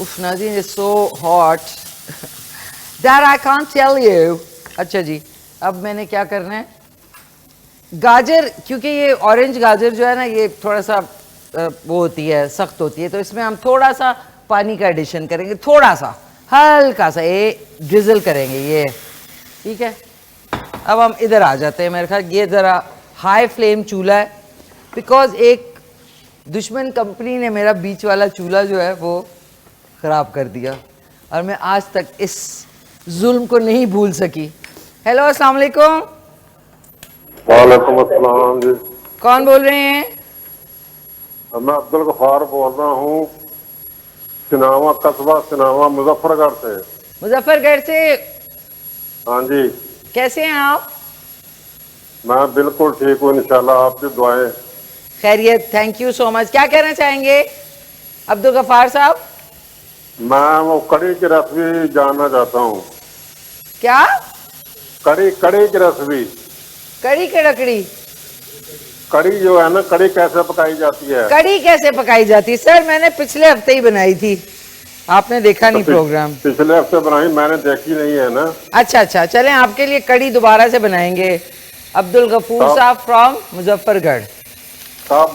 S1: उफ नाज़रीन, it's so hot that I can't tell you. अच्छा जी, अब मैंने क्या करना है, गाजर, क्योंकि ये ऑरेंज गाजर जो है ना, ये थोड़ा सा वो होती है, सख्त होती है, तो इसमें हम थोड़ा सा पानी का एडिशन करेंगे, थोड़ा सा, हल्का सा, ये ड्रिजल करेंगे ये। ठीक है, अब हम इधर आ जाते हैं। मेरे ख्याल ये ज़रा हाई फ्लेम चूल्हा है, बिकॉज एक दुश्मन कंपनी ने मेरा बीच वाला चूल्हा जो है वो ख़राब कर दिया, और मैं आज तक इस जुल्म को नहीं भूल सकी। हेलो, अस्सलाम वालेकुम।
S7: वालेकुम अस्सलाम जी।
S1: कौन बोल रहे हैं?
S7: मैं अब्दुल गफार बोल रहा हूँ, सिनावा कस्बा सिनावा मुजफ्फरगढ़ से।
S1: मुजफ्फरगढ़ से?
S7: हाँ जी।
S1: कैसे हैं आप?
S7: मैं बिल्कुल ठीक हूँ इंशाल्लाह, आपकी दुआएं।
S1: खैरियत, थैंक यू सो मच। क्या कहना चाहेंगे अब्दुल गफार साहब?
S7: मैं वो कड़ी की रेसिपी जानना चाहता हूँ।
S1: क्या?
S7: कड़ी की रेसिपी।
S1: कड़ी कड़कड़ी?
S7: कड़ी जो है ना, कड़ी कैसे पकाई जाती है?
S1: कड़ी कैसे पकाई जाती है? सर मैंने पिछले हफ्ते ही बनाई थी, आपने देखा नहीं प्रोग्राम?
S7: पिछले हफ्ते बनाई, मैंने देखी नहीं है ना।
S1: अच्छा अच्छा, चलें आपके लिए कड़ी दोबारा से बनाएंगे। अब्दुल गफूर साहब फ्रॉम मुजफ्फरगढ़।
S7: कब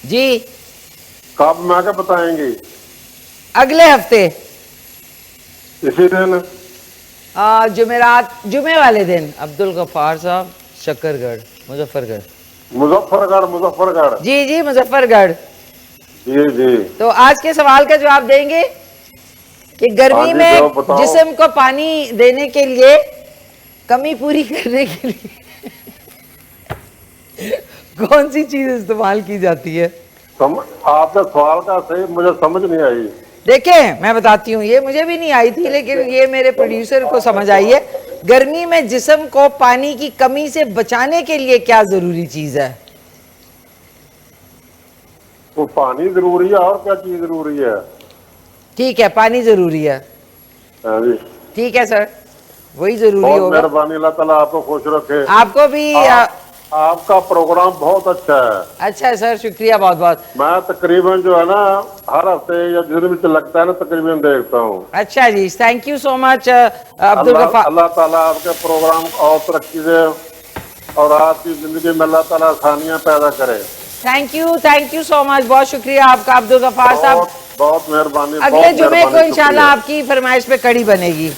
S1: जी?
S7: कब मैं क्या बताएंगी?
S1: अगले हफ्ते,
S7: इसी दिन?
S1: जुमेरात, जुमे वाले दिन। अब्दुल गफार साहब, शकरगढ़, मुजफ्फरगढ़।
S7: मुजफ्फरगढ़।
S1: जी जी, मुजफ्फरगढ़।
S7: जी जी।
S1: तो आज के सवाल का जवाब देंगे कि गर्मी में जिस्म को पानी देने के लिए, कमी पूरी करने के लिए कौन सी चीज इस्तेमाल की जाती है?
S7: आपका सवाल का सही मुझे समझ नहीं आई।
S1: देखें, मैं बताती हूँ, ये मुझे भी नहीं आई थी, लेकिन ये मेरे प्रोड्यूसर को समझ आई है। गर्मी में जिस्म को पानी की कमी से बचाने के लिए क्या जरूरी चीज है?
S7: तो पानी जरूरी है, और क्या चीज जरूरी है?
S1: ठीक है, पानी जरूरी है।
S7: हाँ जी।
S1: ठीक है सर, वही जरूरी
S7: बहुत
S1: होगा।
S7: मेहरबानी, अल्लाह ताला आपको खुश रखे।
S1: आपको भी
S7: आपका प्रोग्राम बहुत अच्छा है।
S1: अच्छा है सर, शुक्रिया बहुत बहुत।
S7: मैं तकरीबन जो है ना हर हफ्ते या जिस दिन भी लगता है ना तकरीबन देखता हूँ।
S1: अच्छा जी, thank you so much Abdul Gaffar.
S7: अल्लाह ताला आपके प्रोग्राम को और तरक्की दे और आपकी जिंदगी में अल्लाह ताला आसानियाँ पैदा करे।
S1: थैंक यू सो मच, बहुत शुक्रिया आपका अब्दुल गफार साहब।
S7: बहुत बहुत मेहरबानी।
S1: अगले जुमे को इंशाल्लाह आपकी फरमाइश पे कड़ी बनेगी।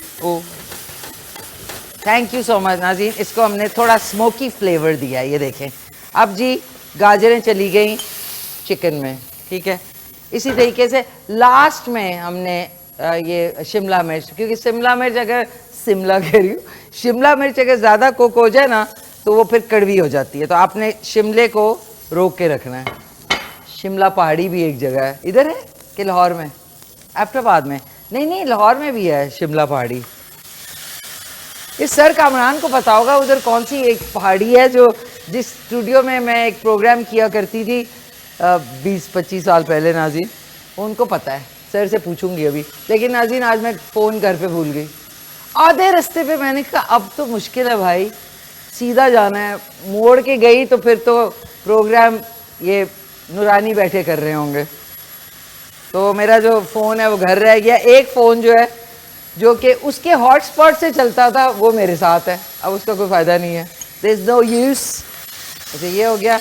S1: थैंक यू सो मच नाज़रीन, इसको हमने थोड़ा स्मोकी फ्लेवर दिया, ये देखें। अब जी गाजरें चली गई चिकन में, ठीक है। इसी तरीके से लास्ट में हमने ये शिमला मिर्च, क्योंकि शिमला मिर्च अगर शिमला मिर्च अगर ज़्यादा कुक हो जाए ना तो वो फिर कड़वी हो जाती है, तो आपने शिमले को रोक के रखना है। शिमला पहाड़ी भी एक जगह है, इधर है कि लाहौर में, एबटाबाद में? नहीं, लाहौर में भी है शिमला पहाड़ी। इस सर कामरान को पता होगा उधर कौन सी एक पहाड़ी है जो जिस स्टूडियो में मैं एक प्रोग्राम किया करती थी 20-25 साल पहले। नाज़रीन उनको पता है, सर से पूछूंगी अभी। लेकिन नाज़रीन आज मैं फ़ोन घर पे भूल गई आधे रास्ते पे। मैंने कहा अब तो मुश्किल है भाई, सीधा जाना है। मोड़ के गई तो फिर तो प्रोग्राम ये नूरानी बैठे कर रहे होंगे, तो मेरा जो फ़ोन है वो घर रह गया। एक फ़ोन जो है जो कि उसके हॉटस्पॉट से चलता था वो मेरे साथ है, अब उसका कोई फ़ायदा नहीं है। There is no use. अच्छा ये हो गया।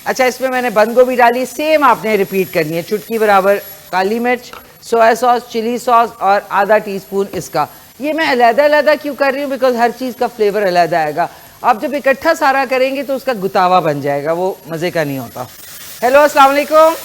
S1: अच्छा इसमें मैंने बंद गोभी डाली, सेम आपने रिपीट करनी है। चुटकी बराबर काली मिर्च, सोया सॉस, चिली सॉस और आधा टीस्पून इसका। ये मैं अलग-अलग क्यों कर रही हूँ, बिकॉज हर चीज़ का फ्लेवर अलग आएगा। आप जब इकट्ठा सारा करेंगे तो उसका गुतावा बन जाएगा, वो मज़े का नहीं होता। हेलो अस्सलाम वालेकुम।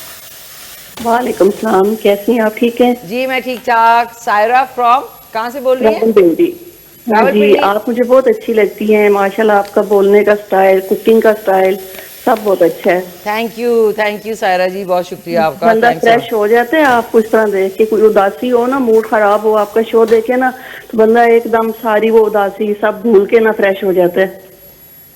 S8: वालेकुम सलाम, कैसी हैं आप? ठीक हैं
S1: जी मैं ठीक ठाक। सायरा फ्रॉम, कहाँ से बोल रही हैं?
S8: रावलपिंडी। जी
S1: रावलपिंडी।
S8: आप मुझे बहुत अच्छी लगती हैं माशाल्लाह, आपका बोलने का स्टाइल, कुकिंग का स्टाइल सब बहुत अच्छा है।
S1: थैंक यू सायरा जी, बहुत शुक्रिया आपका।
S8: बंदा फ्रेश हो जाता है आपको इस तरह देख के। कोई उदासी हो ना, मूड खराब हो, आपका शो देखे ना तो बंदा एकदम सारी वो उदासी सब भूल के ना फ्रेश हो जाता है।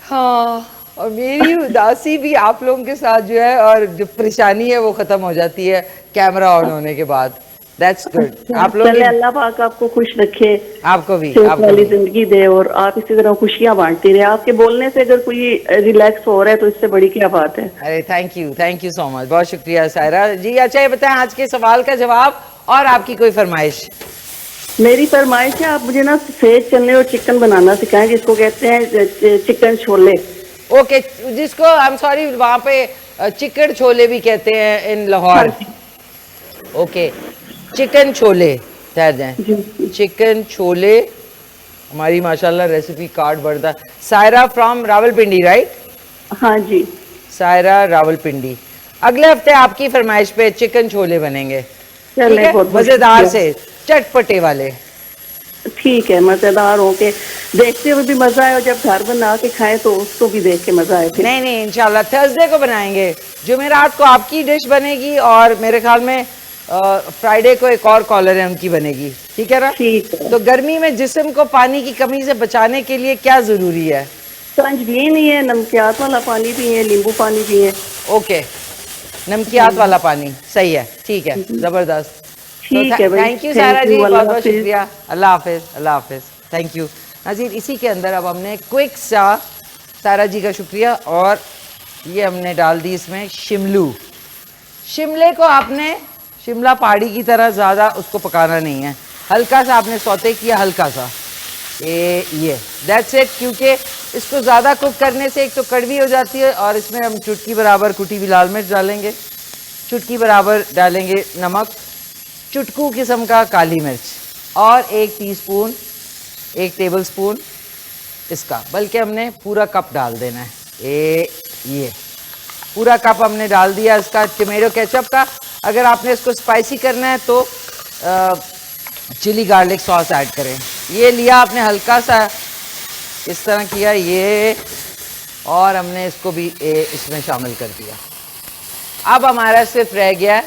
S1: हाँ, और मेरी उदासी भी आप लोगों के साथ जो है और जो परेशानी है वो खत्म हो जाती है कैमरा ऑन होने के बाद। That's good. आप लोग
S8: अल्लाह पाक आपको खुश रखे,
S1: आपको भी
S8: वाली जिंदगी दे और आप इसी तरह खुशियां बांटती रहे। आपके बोलने से अगर कोई रिलैक्स हो रहा है तो इससे बड़ी क्या बात है।
S1: अरे थैंक यू सो मच, बहुत शुक्रिया सायरा जी। अच्छा ये बताएं आज के सवाल का जवाब और आपकी कोई फरमाइश?
S8: मेरी फरमाइश है, आप मुझे ना सफेद चने और चिकन बनाना सिखाएं, जिसको कहते हैं चिकन छोले।
S1: ओके, जिसको आई एम सॉरी वहाँ पे चिकन छोले भी कहते हैं इन लाहौर। ओके, चिकन छोले ठहर जाएं। चिकन छोले हमारी माशाल्लाह रेसिपी कार्ड बढ़ता है। Saira from Rawalpindi, right?
S8: हाँ जी,
S1: सायरा रावलपिंडी। अगले हफ्ते आपकी फरमाइश पे चिकन छोले बनेंगे,
S8: चले, बहुत
S1: मजेदार से, चटपटे वाले।
S8: ठीक है, मजेदार हो के देखते हुए भी मजा आए और जब घर बना के खाएं तो उसको भी देख के मजा आए।
S1: नहीं इंशाल्लाह थर्सडे को बनाएंगे, जुमेरात को आपकी डिश बनेगी और मेरे ख्याल में फ्राइडे को एक और कॉलर है उनकी बनेगी, ठीक है ना?
S8: ठीक है।
S1: तो गर्मी में जिस्म को पानी की कमी से बचाने के लिए क्या जरूरी है?
S8: संजबीन ही है, नमकियात वाला पानी पिए, नींबू पानी पिए।
S1: ओके, नमकियात वाला पानी, सही है, ठीक है, जबरदस्त।
S8: ठीक है भाई,
S1: थैंक यू सारा जी, बहुत बहुत शुक्रिया। अल्लाह हाफिज। थैंक यू नाज़रीन। इसी के अंदर अब हमने क्विक सा, सारा जी का शुक्रिया, और ये हमने डाल दी इसमें शिमले को आपने शिमला पहाड़ी की तरह ज़्यादा उसको पकाना नहीं है, हल्का सा आपने सौते किया, हल्का सा ये दैट्स इट। क्योंकि इसको ज़्यादा कुक करने से एक तो कड़वी हो जाती है, और इसमें हम चुटकी बराबर कुटी हुई लाल मिर्च डालेंगे, चुटकी बराबर डालेंगे नमक, चुटकू किस्म का काली मिर्च, और 1 टेबल स्पून इसका, बल्कि हमने पूरा कप डाल देना है। ये पूरा कप हमने डाल दिया इसका टमेटो केचप का। अगर आपने इसको स्पाइसी करना है तो चिली गार्लिक सॉस ऐड करें। ये लिया आपने हल्का सा इस तरह किया ये, और हमने इसको भी इसमें शामिल कर दिया। अब हमारा सिर्फ रह गया है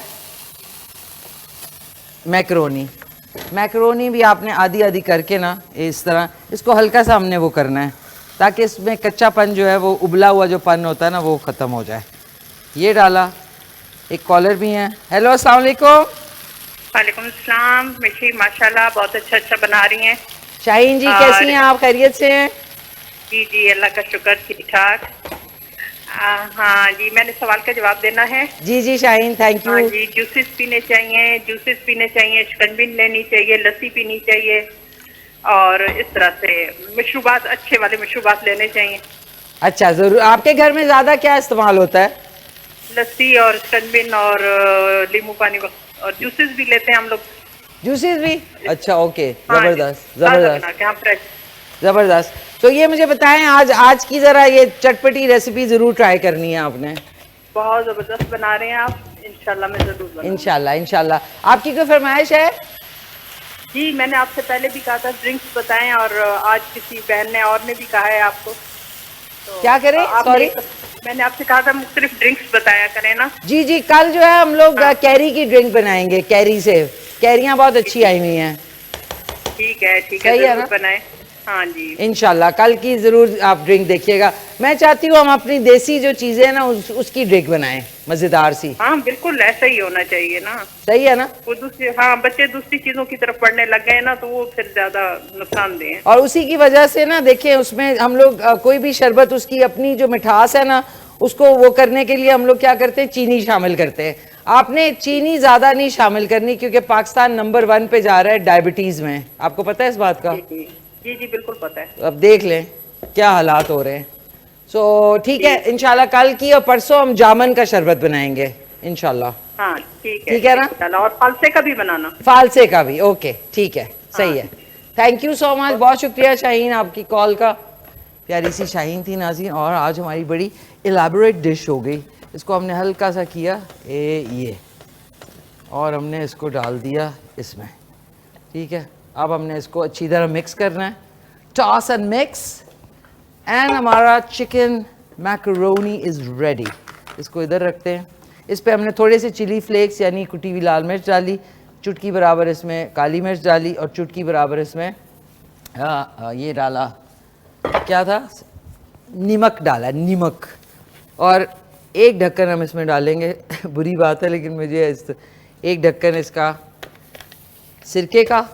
S1: मैक्रोनी भी आपने आधी आधी करके ना इस तरह इसको हल्का सा हमने वो करना है, ताकि इसमें कच्चापन जो है वो उबला हुआ जो पन होता है ना वो ख़त्म हो जाए। ये डाला, एक कॉलर भी है। हेलो अस्सलाम वालेकुम।
S9: वालेकुम सलाम। मिशी माशाल्लाह बहुत अच्छा बना रही हैं।
S1: शाहीन जी कैसी हैं आप, खैरियत से हैं?
S9: जी जी, अल्लाह का शुक्र, ठीक ठाक। हाँ जी, मैंने सवाल का जवाब देना है।
S1: जी जी शाहीन, थैंक
S9: हाँ
S1: यू।
S9: जी, जूसेस पीने चाहिए, शिकंजी लेनी चाहिए, लस्सी पीनी चाहिए, और इस तरह से मशरूबात, अच्छे वाले मशरूबात लेने चाहिए।
S1: अच्छा जरूर। आपके घर में ज्यादा क्या इस्तेमाल होता है?
S9: लस्सी और शिकंजी और नींबू पानी, और जूसेस भी लेते हैं हम लोग।
S1: जूसेस भी? अच्छा ओके,
S9: हाँ जी,
S1: जबरदस्त
S9: ताज़ा
S1: जबरदस्त
S9: बना के, हाँ, फ्रेश।
S1: जबरदस्त। तो ये मुझे बताएं, आज की जरा ये चटपटी रेसिपी जरूर ट्राई करनी है आपने।
S9: बहुत जबरदस्त बना रहे हैं आप, इंशाल्लाह मैं जरूर बनाऊंगी।
S1: इंशाल्लाह इंशाल्लाह। आपकी कोई फरमाइश है?
S9: जी, मैंने आपसे पहले भी कहा था ड्रिंक्स बताएं, और आज किसी बहन ने और ने भी कहा है आपको, तो
S1: क्या करें? सॉरी,
S9: मैंने आपसे कहा था मुख्तलिफ ड्रिंक्स बताया करें ना।
S1: जी जी, कल जो है हम लोग कैरी की ड्रिंक बनाएंगे, कैरी से। कैरियां बहुत अच्छी आई हुई हैं।
S9: ठीक है
S1: सही है
S9: जरूर
S1: ना?
S9: बनाएं। हाँ जी,
S1: इंशाल्लाह कल की जरूर आप ड्रिंक देखिएगा। मैं चाहती हूँ हम अपनी देसी जो चीजें हैं ना उसकी ड्रिंक बनाएं, मजेदार सी।
S9: हाँ बिल्कुल, ऐसा ही होना चाहिए ना।
S1: सही है ना?
S9: वो दूसरी, हाँ, बच्चे दूसरी चीजों की तरफ पढ़ने लग गए ना, तो वो फिर ज्यादा नुकसानदेह है।
S1: और उसी की वजह से ना देखिए, उसमें हम लोग कोई भी शरबत, उसकी अपनी जो मिठास है ना, उसको वो करने के लिए हम लोग क्या करते हैं, चीनी शामिल करते हैं। आपने चीनी ज्यादा नहीं शामिल करनी, क्योंकि पाकिस्तान नंबर 1 पे जा रहा है डायबिटीज में। आपको पता है इस बात का?
S9: जी जी बिल्कुल पता है।
S1: अब देख लें क्या हालात हो रहे हैं। सो ठीक है, इंशाल्लाह कल की और परसों हम जामन का शरबत बनाएंगे इंशाल्लाह।
S9: हाँ ठीक है
S1: ना?
S9: चलो, और फालसे का भी बनाना।
S1: फालसे का भी, ओके ठीक है, सही है। थैंक यू सो मच, बहुत शुक्रिया शाहीन आपकी कॉल का। प्यारी सी शाहीन थी नाज़रीन, और आज हमारी बड़ी इलेबोरेट डिश हो गई। इसको हमने हल्का सा किया ये, और हमने इसको डाल दिया इसमें, ठीक है। अब हमने इसको अच्छी तरह मिक्स करना है, टॉस एंड मिक्स, एंड हमारा चिकन मैकरोनी इज़ रेडी। इसको इधर रखते हैं। इस पे हमने थोड़े से चिली फ्लेक्स यानी कुटी हुई लाल मिर्च डाली, चुटकी बराबर इसमें काली मिर्च डाली, और चुटकी बराबर इसमें ये डाला, क्या था, नमक डाला, नमक। और एक ढक्कन हम इसमें डालेंगे बुरी बात है लेकिन मुझे एक ढक्कन इसका सिरके का,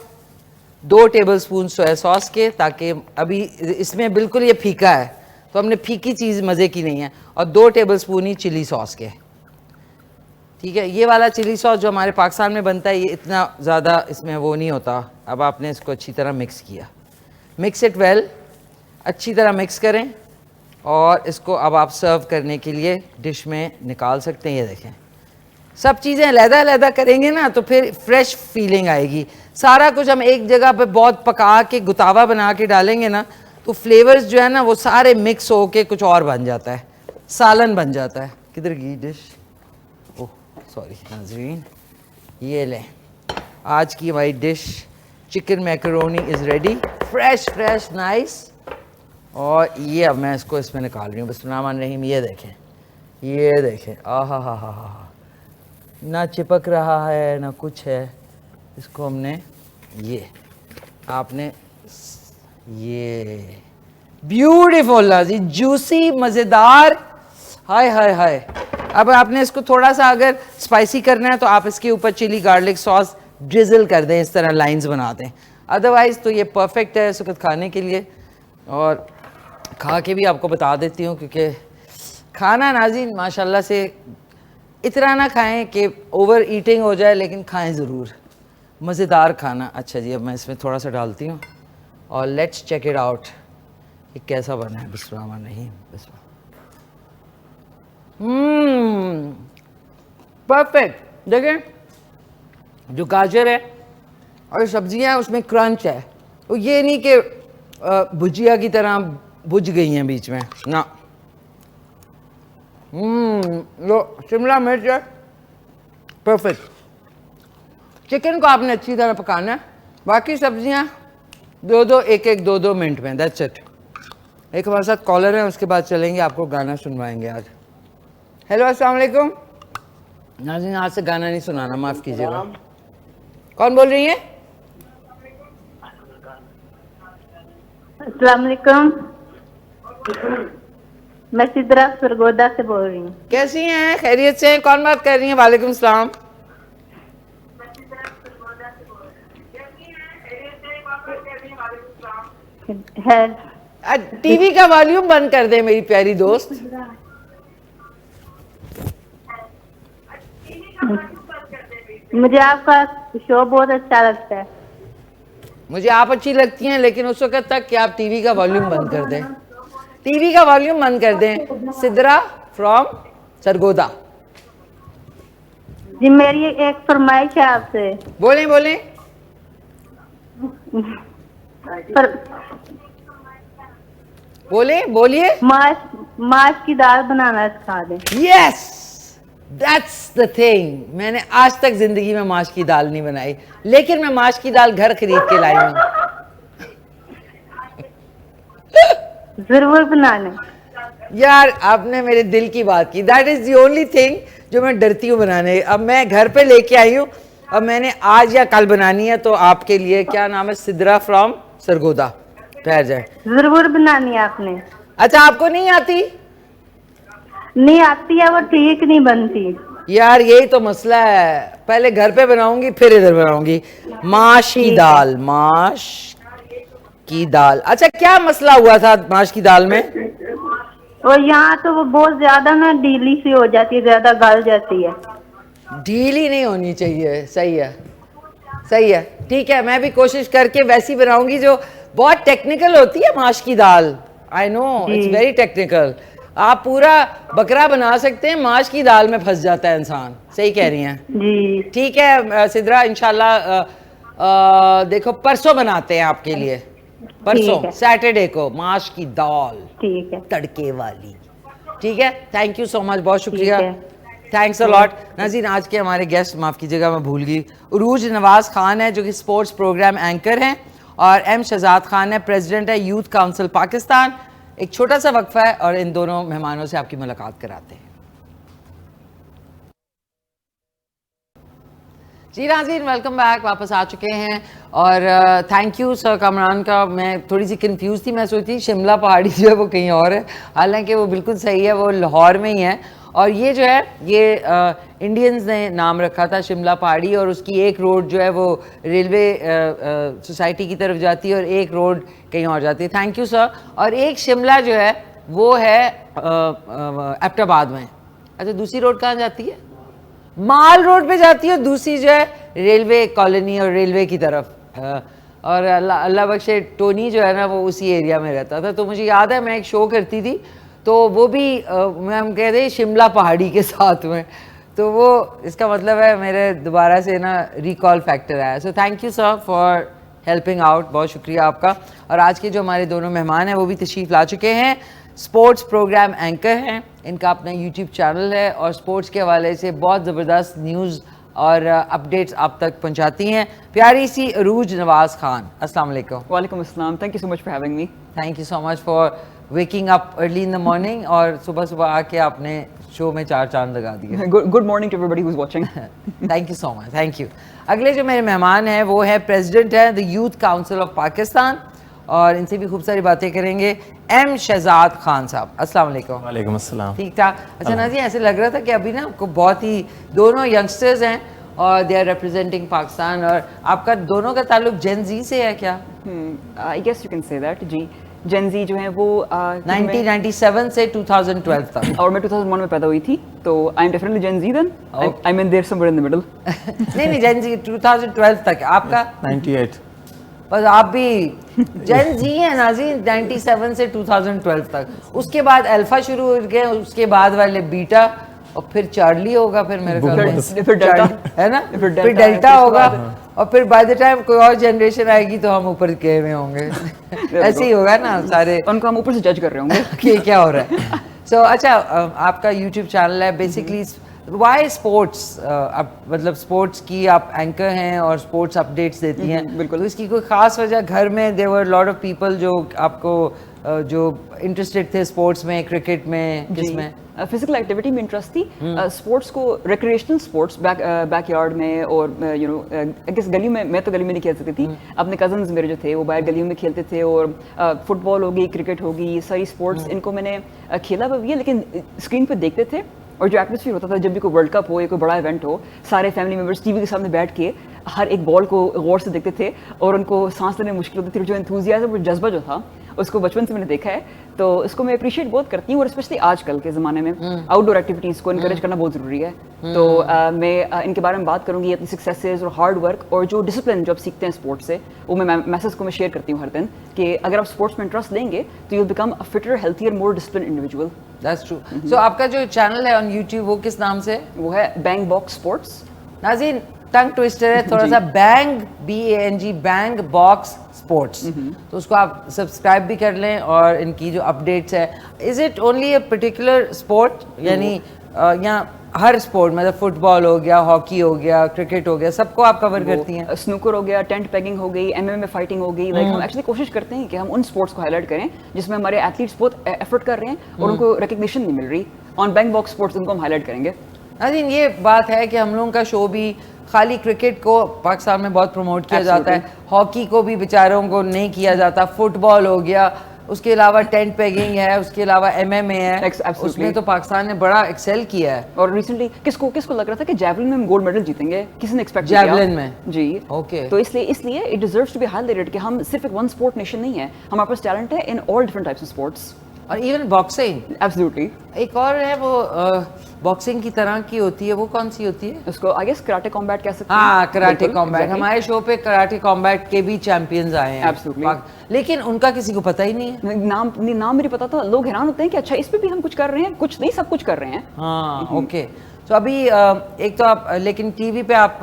S1: 2 टेबलस्पून सोया सॉस के, ताकि अभी इसमें बिल्कुल ये फीका है तो हमने फीकी चीज़ मज़े की नहीं है, और 2 टेबलस्पून ही चिली सॉस के, ठीक है। ये वाला चिली सॉस जो हमारे पाकिस्तान में बनता है, ये इतना ज़्यादा इसमें वो नहीं होता। अब आपने इसको अच्छी तरह मिक्स किया, मिक्स इट वेल, अच्छी तरह मिक्स करें, और इसको अब आप सर्व करने के लिए डिश में निकाल सकते हैं। ये देखें, सब चीज़ें अलहदा करेंगे ना तो फिर फ्रेश फीलिंग आएगी। सारा कुछ हम एक जगह पे बहुत पका के गुतावा बना के डालेंगे ना, तो फ्लेवर्स जो है ना वो सारे मिक्स हो के कुछ और बन जाता है, सालन बन जाता है। किधर गई डिश? ओह सॉरी नाज़रीन, ये लें, आज की हमारी dish chicken macaroni is ready, fresh nice. और ये अब मैं इसको इसमें निकाल रही हूँ, बिस्मिल्लाहिर्रहमानिर्रहीम। ये देखें, आहा हा, ना चिपक रहा है ना कुछ है। इसको हमने ये, आपने ये ब्यूटीफुल नाज़ी, जूसी, मज़ेदार, हाय। अब आपने इसको थोड़ा सा अगर स्पाइसी करना है तो आप इसके ऊपर चिली गार्लिक सॉस ड्रिजल कर दें, इस तरह लाइंस बना दें। अदरवाइज़ तो ये परफेक्ट है इस वक्त खाने के लिए। और खा के भी आपको बता देती हूँ, क्योंकि खाना नाज़रीन माशाल्लाह से इतना ना खाएं कि ओवर ईटिंग हो जाए, लेकिन खाएं ज़रूर, मज़ेदार खाना। अच्छा जी, अब मैं इसमें थोड़ा सा डालती हूँ और लेट्स चेक इट आउट कि कैसा बना है। बिस्मिल्लाहिर्रहमानिर्रहीम, परफेक्ट। देखें, जो गाजर है और सब्जियां हैं उसमें क्रंच है, तो ये नहीं कि भुजिया की तरह भुज गई हैं बीच में ना। जो शिमला मिर्च है परफेक्ट। चिकन को आपने अच्छी तरह पकाना है, बाकी सब्जियां 2-2 मिनट में, दैट्स इट। एक हमारे साथ कॉलर है, उसके बाद चलेंगे, आपको गाना सुनवाएंगे आज। हेलो अस्सलाम वालेकुम नाज़रीन, आज से गाना नहीं सुनाना, माफ़ कीजिएगा। कौन बोल रही है?
S2: अस्सलाम वालेकुम, मैं सिद्रा सरगोदा से बोल रही हूँ।
S1: कैसी हैं, खैरियत से हैं? कौन बात कर रही है? वालेकुम सलाम।
S2: है।
S1: टीवी का वॉल्यूम बंद कर दे मेरी प्यारी दोस्त।
S2: मुझे आपका शो बहुत अच्छा लगता है।
S1: मुझे आप अच्छी लगती हैं, लेकिन उस वक्त तक कि आप टीवी का वॉल्यूम बंद कर दें। टीवी का वॉल्यूम बंद कर दें। सिद्रा फ्रॉम सरगोदा।
S2: जी मेरी एक फरमाइश है आपसे।
S1: बोलें बोलें।
S2: पर
S1: बोलिए।
S2: माश की दाल बनाना सिखा दें।
S1: Yes, that's the thing. मैंने आज तक जिंदगी में माश की दाल नहीं बनाई, लेकिन मैं माश की दाल घर खरीद के लाई हूँ।
S2: जरूर बनाने।
S1: यार आपने मेरे दिल की बात की। That is the only thing जो मैं डरती हूँ बनाने। अब मैं घर पे लेके आई हूँ, अब मैंने आज या कल बनानी है। तो आपके लिए, क्या नाम है? सिद्रा फ्रॉम सरगोदा। ठहर जाए।
S2: जरूर बनानी है आपने।
S1: अच्छा, आपको नहीं आती?
S2: नहीं आती है, वो ठीक नहीं बनती।
S1: यार यही तो मसला है। पहले घर पे बनाऊंगी, फिर इधर बनाऊंगी। माश की दाल, माश की दाल। अच्छा, क्या मसला हुआ था माश की दाल में?
S2: और यहाँ तो वो बहुत ज्यादा ना ढीली सी हो जाती है, ज्यादा गल जाती है।
S1: ढीली नहीं होनी चाहिए। सही है, सही है, ठीक है। मैं भी कोशिश करके वैसी बनाऊंगी जो बहुत टेक्निकल होती है माश की दाल। I know it's very technical. आप पूरा बकरा बना सकते हैं, माश की दाल में फंस जाता है इंसान। सही कह रही हैं
S2: जी।
S1: ठीक है सिद्रा, इंशाल्लाह देखो परसों बनाते हैं आपके लिए। परसों सैटरडे को माश की दाल,
S2: ठीक है,
S1: तड़के वाली। ठीक है, थैंक यू सो मच, बहुत शुक्रिया, थैंक्स अ लॉट। नाज़रीन, आज के हमारे गेस्ट, माफ़ कीजिएगा मैं भूल गई, उरूज नवाज खान है जो कि स्पोर्ट्स प्रोग्राम एंकर हैं, और एम शहजाद खान है, प्रेसिडेंट है यूथ काउंसिल पाकिस्तान। एक छोटा सा वक्फा है और इन दोनों मेहमानों से आपकी मुलाकात कराते हैं। जी नाज़रीन, वेलकम बैक, वापस आ चुके हैं। और थैंक यू सर कामरान का। मैं थोड़ी सी कंफ्यूज थी, मैं सोचती शिमला पहाड़ी जो है वो कहीं और है, हालांकि वो बिल्कुल सही है, वो लाहौर में ही है। और ये जो है ये इंडियंस ने नाम रखा था शिमला पहाड़ी, और उसकी एक रोड जो है वो रेलवे सोसाइटी की तरफ जाती है और एक रोड कहीं और जाती है। Thank you sir. और एक शिमला जो है वो है एबटाबाद में। अच्छा, दूसरी रोड कहाँ जाती है? माल रोड पे जाती है, और दूसरी जो है रेलवे कॉलोनी और रेलवे की तरफ। और अल्लाह बख्शे टोनी जो है ना वो उसी एरिया में रहता था। तो मुझे याद है मैं एक शो करती थी, तो वो भी हम कहते हैं शिमला पहाड़ी के साथ में। तो वो इसका मतलब है मेरे दोबारा से ना रिकॉल फैक्टर आया। So thank you sir for helping out, बहुत शुक्रिया आपका। और आज के जो हमारे दोनों मेहमान हैं वो भी तशरीफ़ ला चुके हैं। स्पोर्ट्स प्रोग्राम एंकर हैं, इनका अपना यूट्यूब चैनल है और स्पोर्ट्स के हवाले से बहुत ज़बरदस्त न्यूज़ और अपडेट्स आप तक पहुंचाती हैं। प्यारी सी अरूज नवाज खान, अस्सलाम वालेकुम।
S10: वालेकुम अस्सलाम, thank you so much for having me.
S1: Thank you so much for waking up early in the morning, और सुबह सुबह आके आपने शो में 4 चांद लगा दिए।
S10: Good morning to everybody who is watching.
S1: Thank you so much, thank you. अगले जो मेरे मेहमान हैं वो है प्रेसिडेंट है the youth council of Pakistan, और इनसे भी खूब सारी बातें करेंगे। एम शहजाद खान साहब, अस्सलाम वालेकुम।
S11: वालेकुम अस्सलाम।
S1: ठीक ठाक। अच्छा ना जी, ऐसे लग रहा था कि अभी ना आपको बहुत ही, दोनों यंगस्टर्स हैं और दे आर रिप्रेजेंटिंग पाकिस्तान, और आपका दोनों का ताल्लुक जेन जी से है क्या?
S10: I guess you can say that. जी, जेन जी जो है वो
S1: 1997 से 2012 तक,
S10: और मैं 2001 में पैदा हुई थी, तो I am definitely Gen Z then. I mean there somewhere in the middle.
S1: नहीं जेन जी 2012 तक। आपका
S11: 98।
S1: बस आप भी जेन जी हैं नाज़रीन, 97 से 2012 तक। उसके बाद अल्फा शुरू हो गए, उसके बाद वाले बीटा, और फिर चार्ली होगा, फिर मेरे ख्याल में
S10: फिर डेल्टा
S1: है ना, फिर डेल्टा होगा, और फिर बाय द टाइम कोई और जनरेशन आएगी तो हम ऊपर गए हुए होंगे। ऐसे ही होगा ना सारे,
S10: उनको हम ऊपर से जज कर रहे होंगे
S1: कि क्या हो रहा है। सो अच्छा, आपका यूट्यूब चैनल है बेसिकली वाई स्पोर्ट्स, मतलब स्पोर्ट्स की आप एंकर हैं और स्पोर्ट्स अपडेट्स देती हैं।
S10: बिल्कुल।
S1: तो इसकी कोई खास वजह? घर में there were lot of people जो आपको जो इंटरेस्टेड थे स्पोर्ट्स में, क्रिकेट में, किसमें?
S10: फिजिकल एक्टिविटी में इंटरेस्ट थी। स्पोर्ट्स को, रिक्रिएशनल स्पोर्ट्स बैकयार्ड में, और यू नो आई गेस गली में, मैं तो गली में नहीं खेल सकती थी, अपने कजन्स मेरे जो थे वो बाहर गलियों में खेलते थे, और फुटबॉल हो गई, क्रिकेट हो गई, सारी स्पोर्ट्स इनको मैंने खेला भी है, लेकिन स्क्रीन पर देखते थे। और जो एटमॉस्फेयर होता था जब भी कोई वर्ल्ड कप हो या कोई बड़ा इवेंट हो, सारे फैमिली मेम्बर्स टीवी के सामने बैठ के हर एक बॉल को गौर से देखते थे और उनको सांस लेने में मुश्किल होती थी। जो एंथुजियाज्म और जज्बा जो था उसको बचपन से मैंने देखा है, तो इसको मैं अप्रिशिएट बहुत करती हूँ। और स्पेशली आजकल के ज़माने में आउटडोर एक्टिविटीज़ को इनकरेज करना बहुत ज़रूरी है। तो मैं इनके बारे में बात करूँगी, अपनी सक्सेसेस और हार्ड वर्क और जो डिसिप्लिन जो आप सीखते हैं स्पोर्ट्स से, वो मैं मैसेज को मैं शेयर करती हूँ हर दिन कि अगर आप स्पोर्ट्स में इंटरेस्ट लेंगे तो you become a fitter, healthier, more discipline individual.
S1: That's true. So आपका जो चैनल है ऑन यूट्यूब वो किस नाम से?
S10: वो है बैंग बॉक्स स्पोर्ट्स।
S1: नाज़रीन, टंग ट्विस्टर है थोड़ा सा, bang BANG bang box sports, तो उसको आप सब्सक्राइब भी कर लें। और इनकी जो अपडेट्स है, is it only a particular sport, यानी या हर स्पोर्ट, मतलब फुटबॉल हो गया, हॉकी हो गया, क्रिकेट हो गया, सबको आप कवर करती हैं?
S10: स्नूकर हो गया, टेंट पेगिंग हो गई, MMA फाइटिंग हो गई। लाइक हम एक्चुअली कोशिश करते हैं कि हम उन स्पोर्ट्स को हाईलाइट करें जिसमें हमारे एथलीट्स बहुत एफर्ट कर रहे हैं और उनको रिकग्निशन नहीं मिल रही। ऑन बैंग बॉक्स स्पोर्ट्स उनको हम हाईलाइट करेंगे।
S1: नाज़रीन, ये बात है कि हम लोगों का शो भी खाली क्रिकेट को पाकिस्तान में बहुत प्रमोट किया जाता है, हॉकी को भी बेचारों को नहीं किया जाता, फुटबॉल हो गया, उसके अलावा टेंट पेगिंग है, उसके अलावा MMA है, उसमें तो पाकिस्तान ने बड़ा एक्सेल किया है।
S10: और रिसेंटली किसको लग रहा था कि जैवलिन में हम गोल्ड मेडल जीतेंगे? किसी ने एक्सपेक्ट
S1: जैवलिन में?
S10: जी,
S1: ओके।
S10: तो इसलिए it deserves to be highlighted कि हम सिर्फ एक वन स्पोर्ट नेशन नहीं है, हमारे पास टैलेंट है in all different types of sports.
S1: और इवन बॉक्सिंग,
S10: एब्सोल्युटली।
S1: एक और है वो बॉक्सिंग की तरह की होती है, वो कौन सी होती है?
S10: उसको आई गेस कराटे कॉम्बैट कह सकते हैं।
S1: हाँ, कराटे कॉम्बैट। हमारे शो पे कराटे कॉम्बैट के भी चैंपियंस आए हैं।
S10: एब्सोल्युटली।
S1: लेकिन उनका किसी को पता ही नहीं है।
S10: नाम मेरे पता था, लोग हैरान होते हैं कि अच्छा इस पे भी हम कुछ कर रहे हैं, कुछ नहीं, सब कुछ कर रहे हैं।
S1: हाँ, ओके। तो अभी एक तो आप लेकिन टीवी पे आप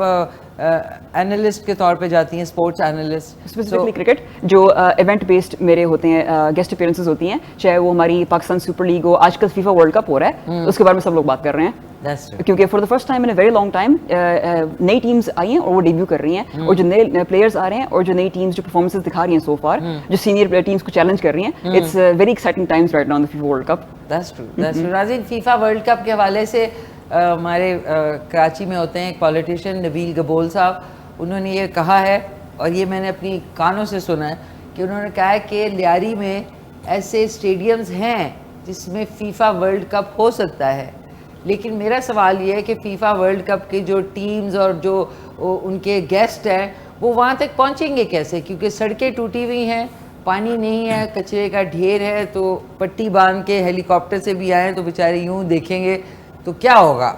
S1: एनालिस्ट के तौर पे जाती हैं, स्पोर्ट्स एनालिस्ट,
S10: स्पेसिफिकली क्रिकेट। जो इवेंट बेस्ड मेरे होते हैं, गेस्ट अपीयरेंसेस होती हैं, चाहे वो हमारी पाकिस्तान सुपर लीग हो, आजकल फीफा वर्ल्ड कप हो रहा है, उसके बारे में सब लोग बात कर रहे हैं। क्योंकि for the first time in a very long time नई टीम्स आई हैं और वो डेब्यू कर रही हैं, और जो नए प्लेयर्स आ रहे हैं और जो नई टीम्स जो परफॉर्मेंसेस दिखा रही हैं सो फार, जो सीनियर टीम्स को चैलेंज कर रही हैं, it's very exciting times right now in the FIFA world cup.
S1: That's true, that's true. नाज़रीन, फीफा वर्ल्ड कप के हवाले से हमारे कराची में होते हैं एक पॉलिटिशियन नबील गबोल साहब, उन्होंने ये कहा है और ये मैंने अपनी कानों से सुना है कि उन्होंने कहा है कि लियारी में ऐसे स्टेडियम्स हैं जिसमें फीफा वर्ल्ड कप हो सकता है। लेकिन मेरा सवाल ये है कि फीफा वर्ल्ड कप की जो टीम्स और जो उनके गेस्ट हैं वो वहाँ तक पहुँचेंगे कैसे? क्योंकि सड़कें टूटी हुई हैं, पानी नहीं है, कचरे का ढेर है, तो पट्टी बांध के हेलीकॉप्टर से भी आए तो बेचारे यूँ देखेंगे तो क्या होगा?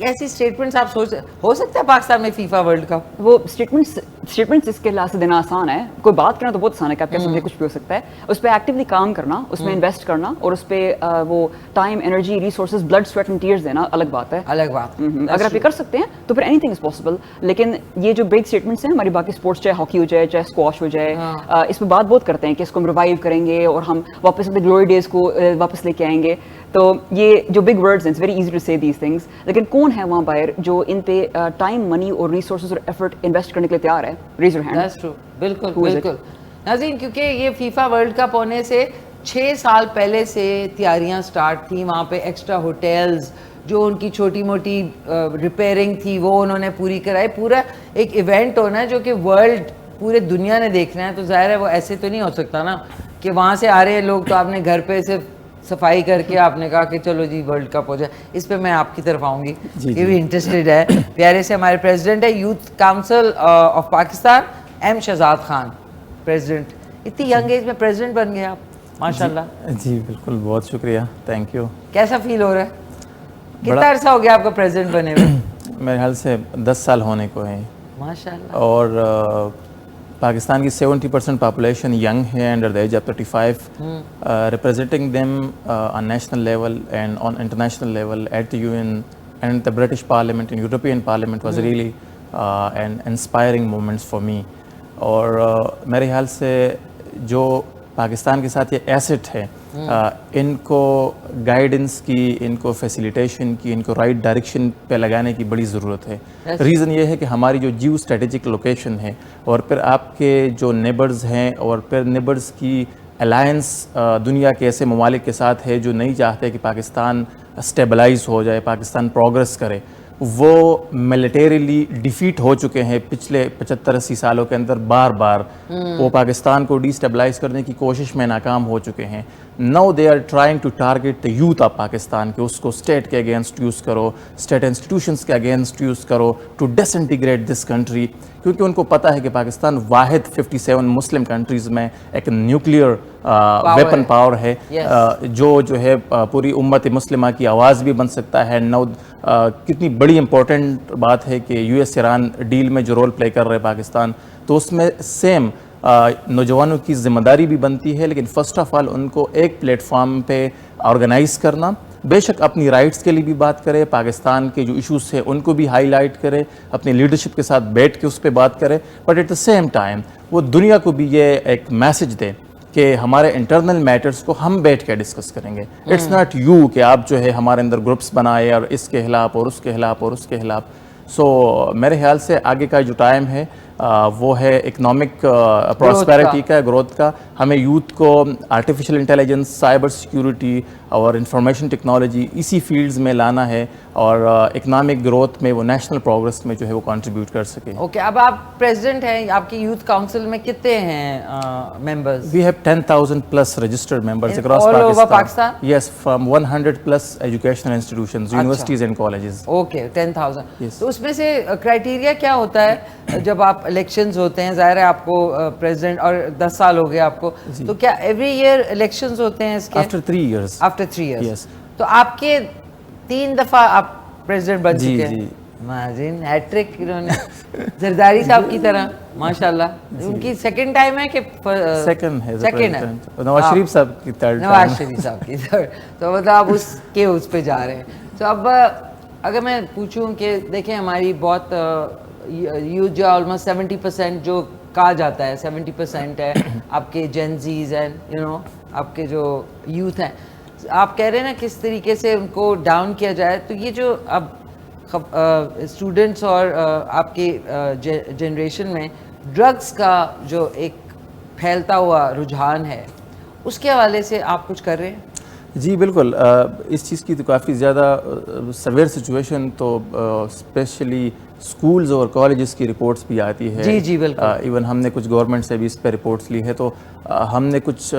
S1: ऐसी स्टेटमेंट्स आप सोच हो सकता है पाकिस्तान में फीफा वर्ल्ड कप?
S10: वो स्टेटमेंट्स इसके लिहाज से देना आसान है, कोई बात करना तो बहुत आसान है कि आप कह सकते हैं कुछ भी हो सकता है। उस पर एक्टिवली काम करना, उसमें इन्वेस्ट करना और उस पर वो time, energy, resources, blood, sweat and tears देना अलग बात है।
S1: अलग बात।
S10: अगर आप ये कर सकते हैं तो फिर एनीथिंग इज पॉसिबल। लेकिन ये जो बिग स्टेटमेंट्स हैं हमारी बाकी स्पोर्ट्स, चाहे हॉकी हो जाए, चाहे स्क्वॉश हो जाए, इसमें बात बहुत करते हैं कि इसको हम रिवाइव करेंगे और हम वापस अपने ग्लोरी डेज को वापस लेके आएंगे। तो ये जो बिग वर्ड्स हैं, it's very easy to say these things, लेकिन कौन है वहाँ बाहर जो इन पे टाइम, मनी और रिसोर्सेज और एफर्ट इन्वेस्ट करने के लिए तैयार है? Raise your hand.
S1: That's true, बिल्कुल बिल्कुल। नाज़रीन, क्योंकि ये फीफा वर्ल्ड कप होने से 6 साल पहले से तैयारियां स्टार्ट थी। वहाँ पे एक्स्ट्रा होटल्स, जो उनकी छोटी मोटी रिपेयरिंग थी वो उन्होंने पूरी कराई। पूरा एक इवेंट होना है जो कि वर्ल्ड, पूरे दुनिया ने देखना है, तो जाहिर है वो ऐसे तो नहीं हो सकता ना कि वहाँ से आ रहे हैं लोग तो आपने घर पे सिर्फ सफाई करके आपने कहा कि चलो जी वर्ल्ड कप हो जाए। इस पे मैं आपकी तरफ आऊँगी, ये भी इंटरेस्टेड है। प्यारे से हमारे प्रेसिडेंट है youth council of Pakistan, M Shahzad Khan president. इतनी यंग एज में प्रेसिडेंट बन गए आप, माशाल्लाह।
S11: जी बिल्कुल, बहुत शुक्रिया, थैंक यू।
S1: कैसा फील हो रहा है? कितना अरसा हो गया आपको प्रेसिडेंट बने हुए?
S11: मेरे ख्याल से 10 साल होने को हैं
S1: माशाल्लाह।
S11: और पाकिस्तान की 70% पॉपुलेशन यंग है, under the age of 35, representing them on national level and on international level at the UN and the British parliament and European parliament was really an inspiring moments for me. और मेरे ख्याल से जो पाकिस्तान के साथ ये एसेट है, इनको गाइडेंस की, इनको फैसिलिटेशन की, इनको राइट डायरेक्शन पे लगाने की बड़ी ज़रूरत है। रीज़न ये है कि हमारी जो जियो स्ट्रेटेजिक लोकेशन है और फिर आपके जो नेबर्स हैं और फिर नेबर्स की अलायंस दुनिया के ऐसे ममालिक के साथ है जो नहीं चाहते कि पाकिस्तान स्टेबलाइज हो जाए, पाकिस्तान प्रोग्रेस करे। वो मिलिटरीली डिफीट हो चुके हैं पिछले 75-80 सालों के अंदर, बार बार वो पाकिस्तान को डिस्टेबलाइज करने की कोशिश में नाकाम हो चुके हैं। Now they are trying to target the youth of Pakistan कि उसको स्टेट के अगेंस्ट यूज़ करो, स्टेट इंस्टीट्यूशंस के अगेंस्ट यूज़ करो टू डिसइंटीग्रेट दिस कंट्री, क्योंकि उनको पता है कि पाकिस्तान वाहिद 57 मुस्लिम कंट्रीज़ में एक न्यूक्लियर वेपन पावर है, जो है पूरी उम्मत मुस्लिमा की आवाज़ भी बन सकता है। नौ कितनी बड़ी इंपॉर्टेंट बात है कि US ईरान डील में जो रोल प्ले कर रहे हैं पाकिस्तान, तो उसमें सेम नौजवानों की जिम्मेदारी भी बनती है, लेकिन फ़र्स्ट ऑफ ऑल उनको एक प्लेटफॉर्म पे ऑर्गेनाइज़ करना, बेशक अपनी राइट्स के लिए भी बात करे, पाकिस्तान के जो इश्यूज हैं उनको भी हाईलाइट करे, अपनी लीडरशिप के साथ बैठ के उस पर बात करे, but at the same time वो दुनिया को भी ये एक मैसेज दे कि हमारे इंटरनल मैटर्स को हम बैठ के डिस्कस करेंगे। इट्स नॉट यू कि आप जो है हमारे अंदर ग्रुप्स बनाए और इसके खिलाफ और उसके खिलाफ और उसके खिलाफ। सो मेरे ख्याल से आगे का जो टाइम है वो है इकोनॉमिक प्रॉस्पेरिटी का, ग्रोथ का। हमें यूथ को आर्टिफिशियल इंटेलिजेंस, साइबर सिक्योरिटी और इंफॉर्मेशन टेक्नोलॉजी इसी फील्ड्स में लाना है और इकोनॉमिक ग्रोथ में वो नेशनल प्रोग्रेस में जो है वो कंट्रीब्यूट कर सके।
S1: ओके, अब आप प्रेसिडेंट हैं, आपकी यूथ काउंसिल में कितने हैं members?
S11: We have 10,000 plus registered members across Pakistan. Yes, from 100 plus educational institutions, universities and colleges.
S1: Okay, 10,000। तो उसमें से क्राइटेरिया क्या होता है जब आप इलेक्शंस होते हैं? जाहिर है आपको प्रेसिडेंट और 10 साल हो गए आपको, तो क्या एवरी ईयर इलेक्शंस होते हैं इसके?
S11: After 3 years।
S1: After 3 years। yes। तो आपके 3 दफा आप प्रेसिडेंट बन चुके हैं। इमेजिन, हैट्रिक इन्होंने जरदारी साहब की तरह, माशाल्लाह। उनकी सेकंड टाइम है कि
S11: सेकंड है?
S1: नवाज
S11: शरीफ साहब की थर्ड।
S1: नवाज शरीफ साहब की थर्ड। तो मतलब आप उस पे जा रहे हैं। तो अब अगर मैं पूछूं कि देखें हमारी बहुत यूथ जो ऑलमोस्ट 70% जो कहा जाता है 70% है आपके जेनजीज एंड यू नो आपके जो यूथ हैं, आप कह रहे हैं ना किस तरीके से उनको डाउन किया जाए। तो ये जो अब स्टूडेंट्स और आपके जनरेशन में ड्रग्स का जो एक फैलता हुआ रुझान है, उसके हवाले से आप कुछ कर रहे हैं?
S11: जी बिल्कुल, इस चीज़ की तो काफ़ी ज़्यादा सवेयर सिचुएशन तो स्पेशली स्कूल्स और कॉलेजेस की रिपोर्ट्स भी आती है।
S1: जी जी बिल्कुल।
S11: इवन हमने कुछ गवर्नमेंट से भी इस पर रिपोर्ट्स ली है। तो हमने कुछ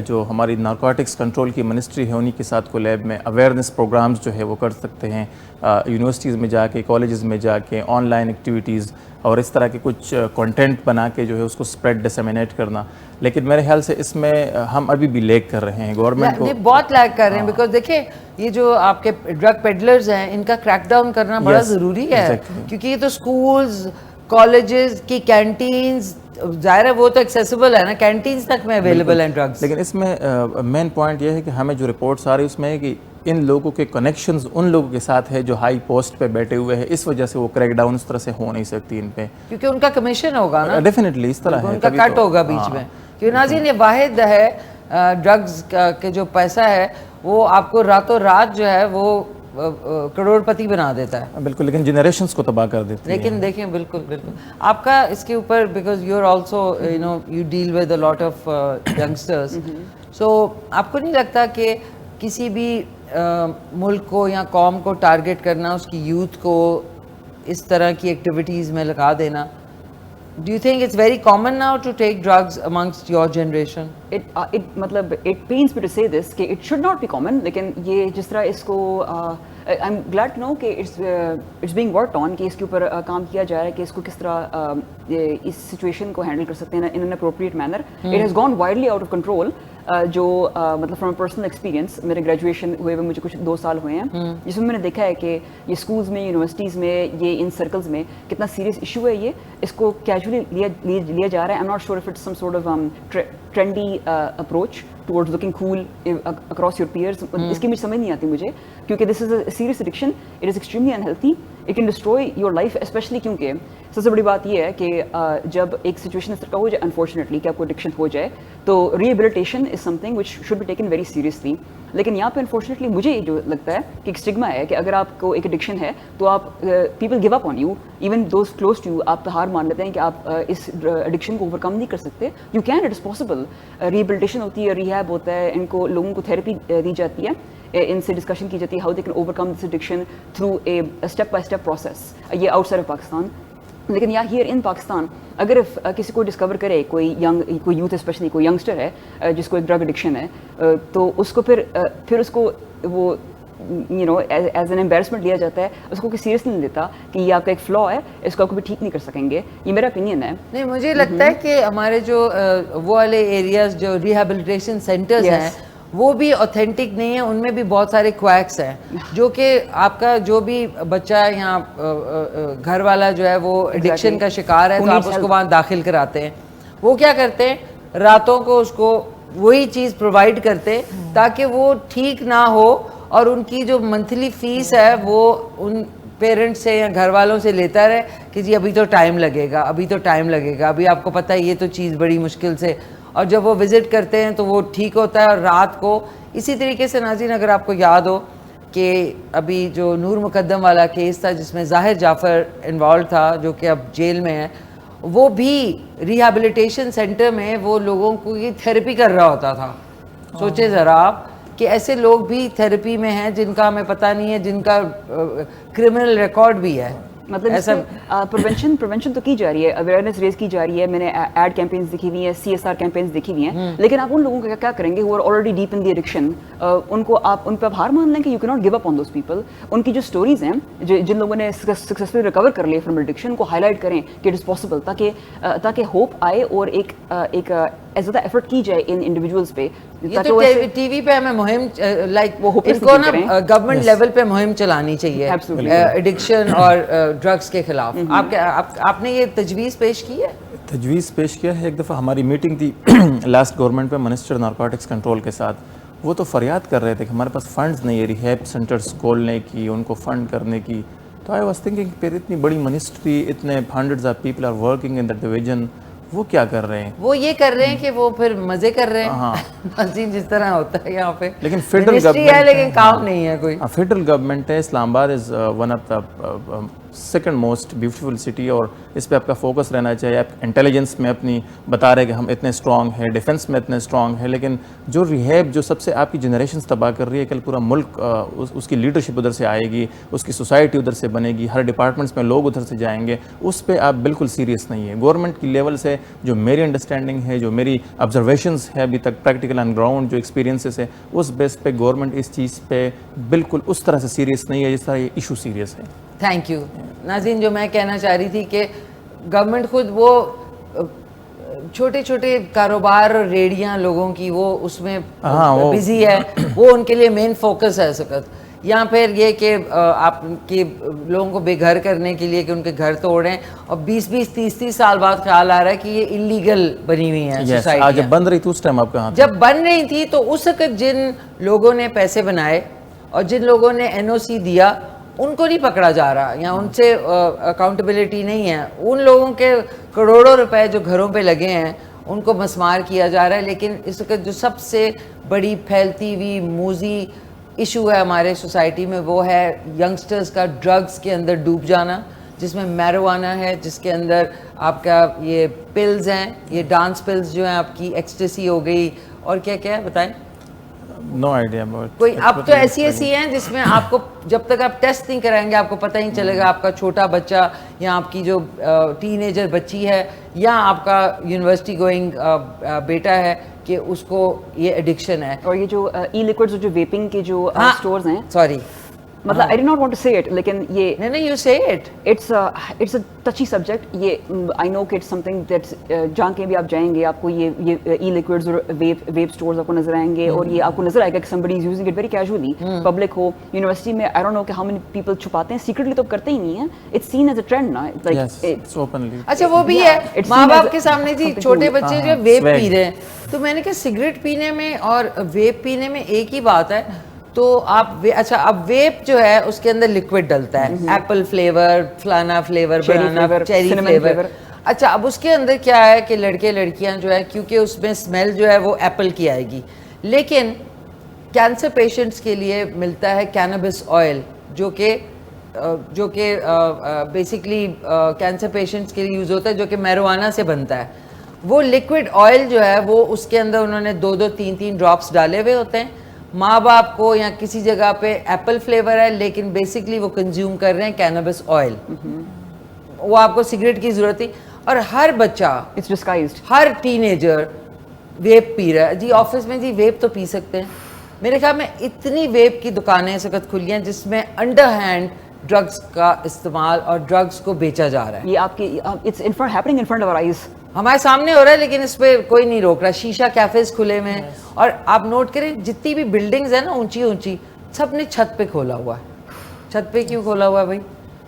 S11: जो हमारी नारकोटिक्स कंट्रोल की मिनिस्ट्री है उन्हीं के साथ को लैब में अवेयरनेस प्रोग्राम्स जो है वो कर सकते हैं, यूनिवर्सिटीज़ में जाके, कॉलेजेस में जाके, ऑनलाइन एक्टिविटीज़ और इस तरह के कुछ कंटेंट बना के जो है उसको स्प्रेड डिसेमिनेट करना। लेकिन मेरे ख्याल से इसमें हम अभी भी लैग कर रहे हैं, गवर्नमेंट को
S1: बहुत लैग कर रहे हैं। बिकॉज देखिए ये जो आपके ड्रग पेडलर्स हैं इनका क्रैकडाउन करना बड़ा ज़रूरी है, क्योंकि ये तो स्कूल्स, कॉलेजेस की कैंटीन्स, जाहिर है वो तो एक्सेसिबल है ना, कैंटीन्स तक में अवेलेबल हैं ड्रग्स।
S11: लेकिन इसमें मेन पॉइंट ये है कि हमें जो रिपोर्ट्स आ रही है उसमें है कि इन लोगों के कनेक्शंस उन लोगों के साथ है जो हाई पोस्ट पे बैठे हुए हैं, इस वजह से वो क्रैकडाउन इस तरह से हो नहीं सकती इन पे,
S1: क्योंकि उनका कमीशन होगा ना।
S11: डेफिनेटली इस तरह है,
S1: उनका कट होगा बीच में। क्योंकि नाज़रीन ये वाहिद है ड्रग्स के जो पैसा है वो आपको रातों रात जो है वो करोड़पति बना देता है।
S11: बिल्कुल, लेकिन जनरेशंस को तबाह कर देती है।
S1: लेकिन देखें बिल्कुल बिल्कुल आपका इसके ऊपर, because you are also you know you deal with a lot of youngsters, so आपको नहीं लगता कि किसी भी मुल्क को या कौम को टारगेट करना, उसकी यूथ को इस तरह की एक्टिविटीज़ में लगा देना, do you think it's very common now to take drugs amongst your generation?
S10: It pains me to say this कि it should not be common, लेकिन ये जिस तरह इसको I'm glad to know कि it's being worked on, कि इसके ऊपर काम किया जा रहा है कि इसको किस तरह इस सिचुएशन को हैंडल कर सकते हैं in an appropriate manner. It has gone widely out of control. जो मतलब फ्रॉम पर्सनल एक्सपीरियंस, मेरे ग्रेजुएशन हुए हुए मुझे कुछ 2 साल हुए हैं, जिसमें मैंने देखा है कि ये स्कूल्स में, यूनिवर्सिटीज़ में, ये इन सर्कल्स में कितना सीरियस इशू है। ये इसको कैजुअली लिया जा रहा है। I am not sure if it's some sort of trendy approach towards looking cool across your peers. इसकी मुझे समझ नहीं आती मुझे, क्योंकि this is a serious addiction, it is extremely unhealthy, it can destroy your life, specially क्योंकि सबसे बड़ी बात यह है कि जब एक सिचुएशन इस तरह का हो जाए अनफॉर्चुनेटली कि आपको एडिक्शन हो जाए, तो rehabilitation is something which should be taken very seriously. लेकिन यहाँ पे अनफॉर्चुनेटली मुझे जो लगता है कि एक स्टिग्मा है कि अगर आपको एक एडिक्शन है तो आप people give up on you, even those close to you, आप हार मान लेते हैं कि आप इस एडिक्शन को ओवरकम नहीं कर सकते। You can, it is possible. Rehabilitation होती है, रिहैब होता है, इनको लोगों को थेरेपी दी जाती है, इनसे डिस्कशन की जाती है how they can overcome this addiction through a step by step process. ये आउटसाइड ऑफ पाकिस्तान लेकिन यहाँ हियर इन पाकिस्तान अगर किसी को डिस्कवर करे कोई यूथ स्पेशली कोई यंगस्टर है जिसको एक ड्रग एडिक्शन है, तो उसको फिर उसको वो एज एन एम्बेरसमेंट लिया जाता है, उसको कोई सीरियस नहीं लेता कि ये आपका एक फ्लॉ है, इसको आपको भी ठीक नहीं कर सकेंगे। ये मेरा ओपिनियन है।
S1: नहीं, मुझे लगता है कि हमारे जो वो वाले एरियाज जो रिहेबिलिटेशन सेंटर्स हैं वो भी ऑथेंटिक नहीं है, उनमें भी बहुत सारे क्वैक्स हैं, जो कि आपका जो भी बच्चा यहाँ घर वाला जो है वो एडिक्शन का शिकार है तो आप उसको वहाँ दाखिल कराते हैं। वो क्या करते हैं, रातों को उसको वही चीज़ प्रोवाइड करते ताकि वो ठीक ना हो, और उनकी जो मंथली फीस है वो उन पेरेंट्स से या घर वालों से लेता रहे कि जी अभी तो टाइम लगेगा, अभी तो टाइम लगेगा, अभी आपको पता है ये तो चीज़ बड़ी मुश्किल से, और जब वो विज़िट करते हैं तो वो ठीक होता है। और रात को इसी तरीके से नाज़रीन, अगर आपको याद हो कि अभी जो नूर मुकद्दम वाला केस था जिसमें ज़ाहिर जाफ़र इन्वॉल्व था जो कि अब जेल में है, वो भी रिहेबिलिटेशन सेंटर में वो लोगों को ये थेरेपी कर रहा होता था। सोचे ज़रा आप कि ऐसे लोग भी थेरेपी में हैं जिनका हमें पता नहीं है, जिनका क्रिमिनल रिकॉर्ड भी है।
S10: मतलब ऐसा प्रिवेंशन तो की जा रही है, अवेयरनेस रेज की जा रही है, मैंने एड कैंपेन्स देखी हुई हैं, CSR कैंपेन्स देखी हुई हैं, लेकिन आप उन लोगों का क्या करेंगे वो already deep in the addiction, उनको आप उन पर हार मान लें कि you can not give up on those people. उनकी जो स्टोरीज हैं जिन लोगों ने सक्सेसफुली रिकवर कर लिए फ्रॉम एडिक्शन को हाईलाइट करें कि इट इज़ पॉसिबल, ताकि होप आए और एक ज़्यादा एफर्ट की जाए इन इंडिविजुअल्स पे।
S1: ये तो टीवी पे हमें मुहिम लाइक इनको ना गवर्नमेंट लेवल पे मुहिम चलानी चाहिए एडिक्शन और ड्रग्स के खिलाफ। आपने ये तजवीज़ पेश की है?
S11: तजवीज़ पेश किया है। एक दफ़ा हमारी मीटिंग थी लास्ट गवर्नमेंट में मिनिस्टर नारकोटिक्स कंट्रोल के साथ, वो तो फरियाद कर रहे थे कि हमारे पास फंड्स नहीं है रिहैब सेंटर्स खोलने की, उनको फंड करने की। तो आई वाज थिंकिंग फिर इतनी बड़ी मिनिस्ट्री, इतने hundreds of people are working in that division, वो क्या कर रहे हैं?
S1: वो ये कर रहे हैं कि वो फिर मजे कर रहे हैं। हाँ जिस तरह होता है यहाँ पे,
S11: लेकिन फेडरल गवर्नमेंट
S1: है लेकिन काम नहीं है कोई।
S11: फेडरल गवर्नमेंट है, Islamabad is one of the second most beautiful city, और इस पे आपका फोकस रहना चाहिए। आप इंटेलिजेंस में अपनी बता रहे कि हम इतने स्ट्रांग हैं, डिफेंस में इतने स्ट्रांग हैं, लेकिन जो रिहैब जो सबसे आपकी जनरेशन तबाह कर रही है, कल पूरा मुल्क उसकी लीडरशिप उधर से आएगी, उसकी सोसाइटी उधर से बनेगी, हर डिपार्टमेंट्स में लोग उधर से जाएंगे, उस पर आप बिल्कुल सीरियस नहीं है। गवर्नमेंट की लेवल से जो मेरी अंडरस्टैंडिंग है, जो मेरी ऑब्जर्वेशंस है अभी तक, प्रैक्टिकल ऑन ग्राउंड जो एक्सपीरियंसेस है, उस बेस पे गवर्नमेंट इस चीज़ पे बिल्कुल उस तरह से सीरियस नहीं है जिस तरह ये इशू सीरियस है।
S1: थैंक यू नाज़रीन। जो मैं कहना चाह रही थी कि गवर्नमेंट खुद वो छोटे छोटे कारोबार और रेडियां लोगों की वो उसमें बिजी है, वो उनके लिए मेन फोकस है इस वक्त। या फिर ये कि आपके लोगों को बेघर करने के लिए कि उनके घर तोड़ें, और 20-20, 30-30 साल बाद ख्याल आ रहा है कि ये इलीगल बनी हुई है सोसाइटी।
S11: जब बन रही थी उस टाइम आपका हाथ,
S1: जब बन रही थी तो उस वक्त जिन लोगों ने पैसे बनाए और जिन लोगों ने NOC दिया उनको नहीं पकड़ा जा रहा, या उनसे अकाउंटेबिलिटी नहीं है। उन लोगों के करोड़ों रुपए जो घरों पे लगे हैं उनको मस्मार किया जा रहा है। लेकिन इस वक्त जो सबसे बड़ी फैलती हुई मूजी इशू है हमारे सोसाइटी में वो है यंगस्टर्स का ड्रग्स के अंदर डूब जाना, जिसमें मैरिजुआना है, जिसके अंदर आपका ये पिल्स हैं, ये डांस पिल्स जो हैं आपकी, एक्सटेसी हो गई, और क्या क्या है बताएं?
S11: नो आइडिया अबाउट
S1: कोई। अब तो ऐसी हैं जिसमें आपको जब तक आप टेस्ट नहीं कराएंगे आपको पता ही नहीं चलेगा आपका छोटा बच्चा या आपकी जो टीनेजर बच्ची है या आपका यूनिवर्सिटी गोइंग बेटा है कि उसको ये एडिक्शन है।
S10: और ये जो ई लिक्विड्स जो वेपिंग के जो स्टोर्स हैं,
S1: सॉरी
S10: मतलब I did not want to say it, लेकिन ये
S1: नहीं you say it,
S10: it's a touchy subject. ये आई नो कि इट्स समथिंग दैट्स, जहाँ कहीं भी आप जाएंगे आपको ये ई लिक्विड्स और वेप स्टोर्स आपको नजर आएंगे, और ये आपको नजर आएगा कि somebody is using it very casually, public हो, यूनिवर्सिटी में। आई डोंट नो कि हाउ मेनी पीपल छुपाते हैं, सीक्रेटली तो करते ही नहीं है, it's seen as a trend ना, लाइक
S11: इट्स ओपनली।
S1: अच्छा वो भी है, माँ बाप के सामने जी छोटे बच्चे जो वेप पी रहे हैं, तो मैंने कहा सिगरेट पीने में और वेप पीने में एक ही बात है। तो आप अच्छा, अब वेप जो है उसके अंदर लिक्विड डलता है, एप्पल फ्लेवर, फ्लाना फ्लेवर, बनाना, चेरी फ्लेवर। अच्छा, अब उसके अंदर क्या है कि लड़के लड़कियां जो है, क्योंकि उसमें स्मेल जो है वो एप्पल की आएगी, लेकिन कैंसर पेशेंट्स के लिए मिलता है कैनबिस ऑयल, जो कि बेसिकली कैंसर पेशेंट्स के लिए यूज़ होता है, जो कि मैरिजुआना से बनता है। वो लिक्विड ऑयल जो है वो उसके अंदर उन्होंने 2-2, 3-3 ड्रॉप्स डाले हुए होते हैं। माँ बाप को या किसी जगह पे एप्पल फ्लेवर है, लेकिन बेसिकली वो कंज्यूम कर रहे हैं कैनबिस ऑयल। वो आपको सिगरेट की ज़रूरत थी। और हर बच्चा,
S10: इट्स डिस्गाइज्ड,
S1: हर टीनेजर वेप पी रहा है जी। ऑफिस में जी वेप तो पी सकते हैं। मेरे ख्याल में इतनी वेप की दुकानें इस वक्त खुली हैं जिसमें अंडर हैंड ड्रग्स का इस्तेमाल और ड्रग्स को बेचा जा रहा है।
S10: ये आपकी it's in front happening in front of our eyes,
S1: हमारे सामने हो रहा है, लेकिन इस पे कोई नहीं रोक रहा। शीशा कैफेज खुले में हैं। और आप नोट करें जितनी भी बिल्डिंग्स है ना ऊंची ऊंची, सब ने छत पे खोला हुआ है। छत पे क्यों खोला हुआ है भाई?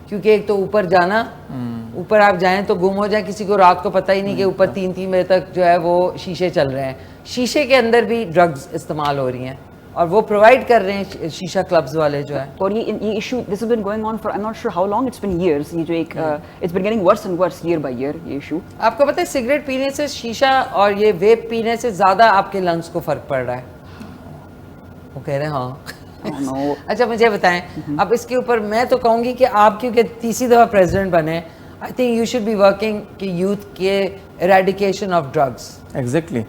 S1: क्योंकि एक तो ऊपर जाना, ऊपर आप जाएं तो गुम हो जाए, किसी को रात को पता ही नहीं कि ऊपर 3-3 बजे तक जो है वो शीशे चल रहे हैं। शीशे के अंदर भी ड्रग्स इस्तेमाल हो रही हैं और वो प्रोवाइड कर रहे हैं शीशा क्लब्स वाले जो है।
S10: और ये issue this has been going on for I am not sure how long, it's been years. ये जो एक it's been getting worse and worse year by year ये इशू।
S1: आपको पता है सिगरेट पीने से, शीशा और ये वेप पीने से ज़्यादा आपके लंग्स को फ़र्क पड़ रहा है। वो कह रहे हैं हाँ। अच्छा मुझे बताएं, अब इसके ऊपर मैं तो कहूँगी कि आप क्योंकि तीसरी दफ़ा प्रेसिडेंट बने, I think you should be working कि यूथ के एरेडिकेशन ऑफ ड्रग्स।
S11: एग्जैक्टली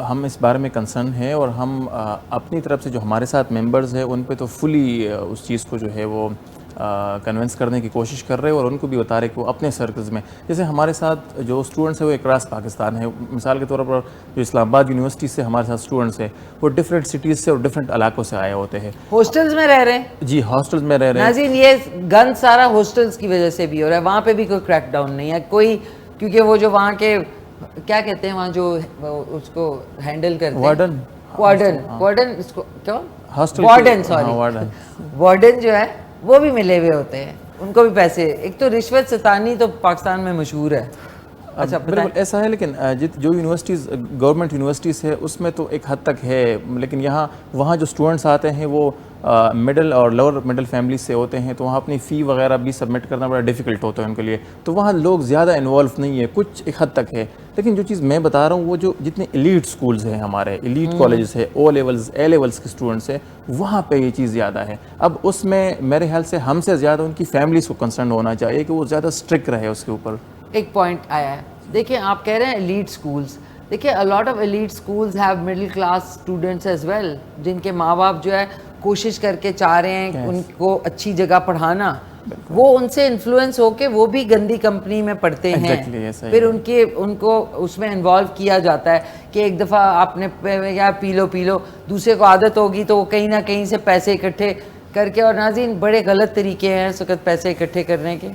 S11: हम इस बारे में कंसर्न है और हम अपनी तरफ से जो हमारे साथ मेंबर्स हैं उन पे तो फुली उस चीज़ को जो है वो कन्विंस करने की कोशिश कर रहे हैं और उनको भी बता रहे कि वो अपने सर्कल्स में, जैसे हमारे साथ जो स्टूडेंट्स हैं वो अक्रॉस पाकिस्तान है। मिसाल के तौर पर जो इस्लामाबाद यूनिवर्सिटी से हमारे साथ स्टूडेंट्स हैं वो डिफरेंट सिटीज़ से और डिफरेंट इलाकों से आए होते हैं।
S1: हॉस्टल्स में रह रहे हैं
S11: जी, हॉस्टल्स में रह रहे हैं।
S1: नाज़रीन, ये गन सारा हॉस्टल्स की वजह से भी हो रहा है। वहाँ पे भी कोई क्रैकडाउन नहीं है कोई, क्योंकि वो जो वहाँ के क्या कहते हैं वहाँ जो उसको हैंडल करते हैं, वार्डन इसको क्या, वार्डन, सॉरी वार्डन जो है वो भी मिले हुए होते हैं, उनको भी पैसे। एक तो रिश्वत सतानी तो पाकिस्तान में मशहूर है। अच्छा
S11: बिल्कुल ऐसा है, लेकिन जो यूनिवर्सिटीज़ गवर्नमेंट यूनिवर्सिटीज़ है उसमें तो एक हद तक है, लेकिन वहाँ जो स्टूडेंट्स आते हैं वो मिडिल और लोअर मिडिल फैमिली से होते हैं, तो वहाँ अपनी फ़ी वगैरह भी सबमिट करना बड़ा डिफ़िकल्ट होता है उनके लिए। तो वहाँ लोग ज़्यादा इन्वॉल्व नहीं है, कुछ एक हद तक है। लेकिन जो चीज़ मैं बता रहा हूँ वो जो जितने एलीट स्कूल्स हैं हमारे, एलीट कॉलेजेस है, ओ लेवल्स ए लेवल्स के स्टूडेंट्स हैं, वहाँ पे ये चीज़ ज़्यादा है। अब उसमें मेरे ख्याल से हमसे ज़्यादा उनकी फैमिलीज़ को कंसर्न होना चाहिए कि वो ज़्यादा स्ट्रिक्ट रहे उसके ऊपर।
S1: एक पॉइंट आया है, देखिए आप कह रहे हैं एलीट स्कूल्स, देखिए a lot of elite schools have middle class students as well, जिनके माँ बाप जो है कोशिश करके चाह रहे हैं उनको अच्छी जगह पढ़ाना, वो उनसे इन्फ्लुएंस होके वो भी गंदी कंपनी में पढ़ते हैं। फिर उनको उसमें इन्वॉल्व किया जाता है कि एक दफ़ा आपने या पी लो, दूसरे को आदत होगी तो वो कहीं ना कहीं से पैसे इकट्ठे करके, और नाज़रीन बड़े गलत तरीके हैं इस वक्त पैसे इकट्ठे करने के।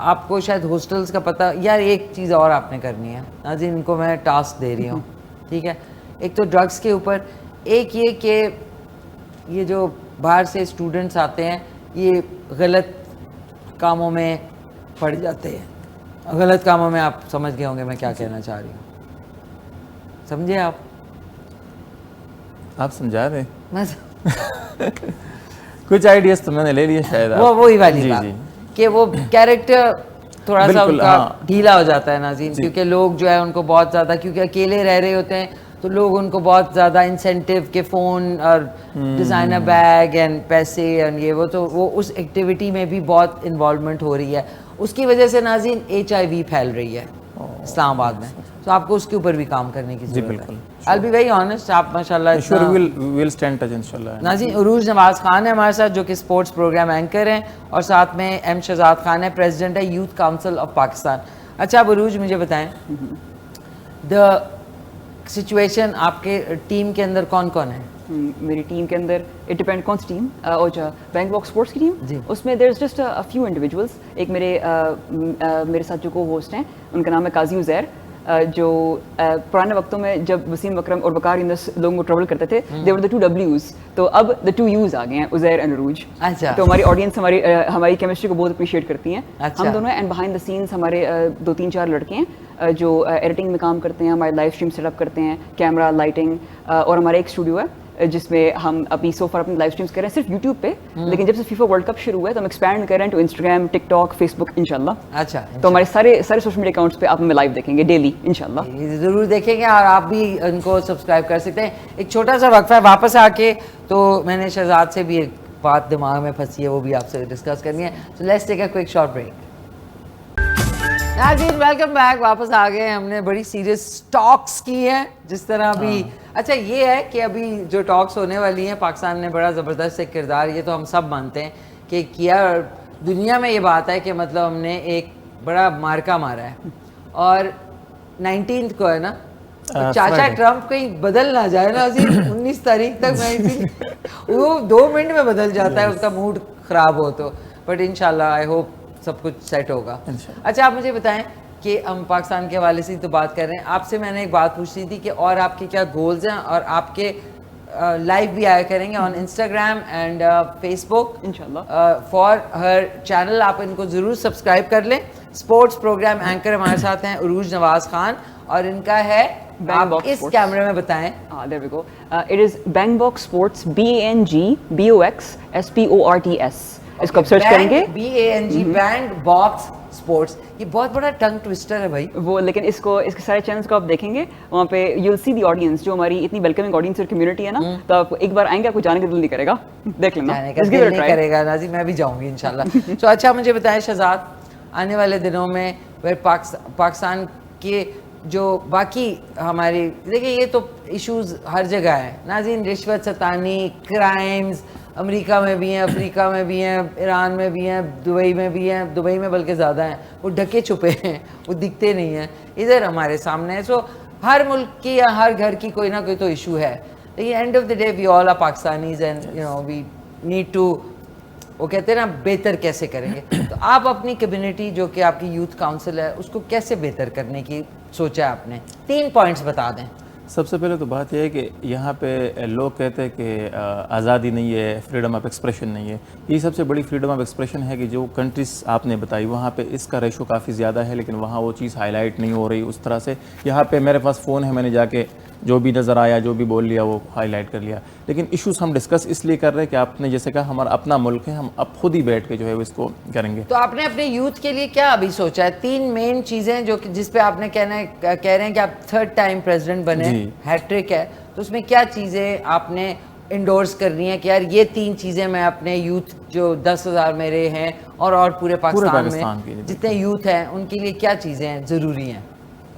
S1: आपको शायद हॉस्टल्स का पता, यार एक चीज़ और आपने करनी है नाज़रीन, इनको मैं टास्क दे रही हूँ, ठीक है। एक तो ड्रग्स के ऊपर, एक ये कि ये जो बाहर से स्टूडेंट्स आते हैं ये गलत कामों में पड़ जाते हैं। गलत कामों में आप समझ गए होंगे मैं क्या कहना चाह रही हूँ, समझे आप
S11: समझा रहे
S1: मैं
S11: कुछ आइडियाज तो मैंने ले लिए शायद।
S1: वही वाली बात कि वो कैरेक्टर थोड़ा सा उनका ढीला हो जाता है नाज़रीन, क्योंकि लोग जो है उनको बहुत ज़्यादा, क्योंकि अकेले रह रहे होते हैं तो लोग उनको बहुत ज़्यादा इंसेंटिव के फ़ोन और डिज़ाइनर बैग एंड पैसे एंड ये तो वो उस एक्टिविटी में भी बहुत इन्वॉल्वमेंट हो रही है। उसकी वजह से नाज़रीन HIV फैल रही है इस्लामाबाद में, तो आपको उसके ऊपर भी काम करने की ज़रूरत है। I'll be very honest, आप माशाल्लाह
S11: we'll stand touch इंशाल्लाह।
S1: नाज़रीन उरूज नवाज़ खान है हमारे साथ, जो कि स्पोर्ट्स प्रोग्राम एंकर हैं, और साथ में M शहजाद खान है, प्रेसिडेंट है यूथ काउंसिल ऑफ पाकिस्तान। अच्छा अब उरूज मुझे बताएं, द सिचुएशन आपके टीम के अंदर कौन कौन है?
S10: मेरी टीम के अंदर इट डिपेंड कौन सी टीम, और बैंक वॉक स्पोर्ट्स की टीम, उसमें there is just a few individuals. एक मेरे साथ जो को होस्ट हैं उनका नाम है काजी उज़ैर, जो पुराने वक्तों में जब वसीम अकरम और वकार यूनुस लोगों को ट्रबल करते थे, दे वर द 2 W's, तो अब द 2 U's आ गए हैं, उज़ैर एंड अरूज।
S1: अच्छा।
S10: तो हमारी ऑडियंस हमारी केमिस्ट्री को बहुत अप्रिशिएट करती हैं।
S1: अच्छा।
S10: हम दोनों एंड बिहाइंड द सीन्स हमारे 2-3-4 लड़के हैं जो एडिटिंग में काम करते हैं, हमारे लाइव स्ट्रीम सेटअप करते हैं, कैमरा, लाइटिंग, और हमारा एक स्टूडियो है जिसमें हम अभी सो फार अपनी लाइव स्ट्रीम्स कर रहे हैं सिर्फ यूट्यूब पे, लेकिन जब से फीफा वर्ल्ड कप शुरू हुआ है तो हम एक्सपैंड कर रहे हैं टू इंस्टाग्राम, टिकटॉक, फेसबुक इंशाल्लाह।
S1: अच्छा,
S10: तो हमारे सारे सोशल मीडिया अकाउंट्स पे आप हमें लाइव देखेंगे डेली इंशाल्लाह।
S1: ज़रूर देखेंगे और आप भी इनको सब्सक्राइब कर सकते हैं। एक छोटा सा वक्फा है, वापस आके तो मैंने शहजाद से भी एक बात दिमाग में फंसी है, वो भी आपसे डिस्कस करनी है। So let's take a quick short break. नाज़रीन वेलकम बैक, वापस आ गए। हमने बड़ी सीरियस टॉक्स की हैं जिस तरह अभी अच्छा ये है कि अभी जो टॉक्स होने वाली हैं, पाकिस्तान ने बड़ा ज़बरदस्त एक किरदार, ये तो हम सब मानते हैं कि किया, और दुनिया में ये बात है कि मतलब हमने एक बड़ा मार्का मारा है और 19th को है ना, तो चाचा
S11: Friday.
S1: ट्रम्प कहीं बदल ना जाए ना अजी 19 तारीख तक 19 वो 2 मिनट में बदल जाता है, उसका मूड खराब हो तो, बट इंशाल्लाह आई होप सब कुछ सेट होगा। अच्छा आप मुझे बताएं कि हम पाकिस्तान के हवाले से ही तो बात कर रहे हैं, आपसे मैंने एक बात पूछ रही थी कि और आपके क्या गोल्स हैं, और आपके लाइव भी आया करेंगे ऑन इंस्टाग्राम एंड फेसबुक
S10: इंशाल्लाह
S1: फॉर हर चैनल, आप इनको ज़रूर सब्सक्राइब कर लें। स्पोर्ट्स प्रोग्राम एंकर हमारे साथ हैं उरूज नवाज खान, और इनका है आप इस कैमरे में बताएं।
S10: there we go. It is Bangbox Sports, BANGBOX SPORTS। इसको आप सर्च करेंगे
S1: BANG बैंड बॉक्स स्पोर्ट्स। ये बहुत बड़ा टंग ट्विस्टर है भाई
S10: वो, लेकिन इसके सारे चैनल्स को आप देखेंगे वहाँ पे you will see the audience, जो हमारी इतनी वेलकमिंग ऑडियंस और कम्युनिटी है ना, तो आप एक बार आएंगे आपको जाने का दिल नहीं करेगा, देख लेना।
S1: जाने का दिल नहीं करेगा नाजी, मैं भी जाऊंगी इंशाल्लाह। तो अच्छा मुझे बताएं शहजाद, आने वाले दिनों में पाकिस्तान के जो बाकी हमारी, देखिए ये तो इश्यूज हर जगह है नाज़रीन, रिश्वत सतानी, क्राइम्स अमेरिका में भी हैं, अफ्रीका में भी हैं, ईरान में भी हैं, दुबई में भी हैं, दुबई में बल्कि ज़्यादा हैं, वो ढके छुपे हैं, वो दिखते नहीं हैं, इधर हमारे सामने है। सो हर मुल्क की या हर घर की कोई ना कोई तो इशू है, लेकिन end of the day we all are Pakistanis and you know we need to, वो कहते हैं ना बेहतर कैसे करेंगे। तो आप अपनी कम्युनिटी जो कि आपकी यूथ काउंसिल है उसको कैसे बेहतर करने की सोचा है आपने? 3 पॉइंट्स बता दें।
S11: सबसे पहले तो बात यह है कि यहाँ पे लोग कहते हैं कि आज़ादी नहीं है, फ्रीडम ऑफ एक्सप्रेशन नहीं है। ये सबसे बड़ी फ्रीडम ऑफ एक्सप्रेशन है कि जो कंट्रीज़ आपने बताई वहाँ पे इसका रेशो काफ़ी ज़्यादा है, लेकिन वहाँ वो चीज़ हाईलाइट नहीं हो रही उस तरह से। यहाँ पे मेरे पास फ़ोन है, मैंने जाके जो भी नज़र आया, जो भी बोल लिया वो हाईलाइट कर लिया। लेकिन इश्यूज़ हम डिस्कस इसलिए कर रहे हैं कि आपने जैसे कहा हमारा अपना मुल्क है, हम अब खुद ही बैठ के जो है वो इसको करेंगे।
S1: तो आपने अपने यूथ के लिए क्या अभी सोचा है? 3 मेन चीज़ें जो कि जिस पे आपने कह रहे हैं कि आप 3rd टाइम प्रेसिडेंट बने, हैट्रिक है, तो उसमें क्या चीज़ें आपने इंडोर्स करनी है कि यार ये 3 चीज़ें मैं अपने यूथ जो 10,000 मेरे हैं और पूरे पाकिस्तान में जितने यूथ हैं उनके लिए क्या चीज़ें ज़रूरी हैं?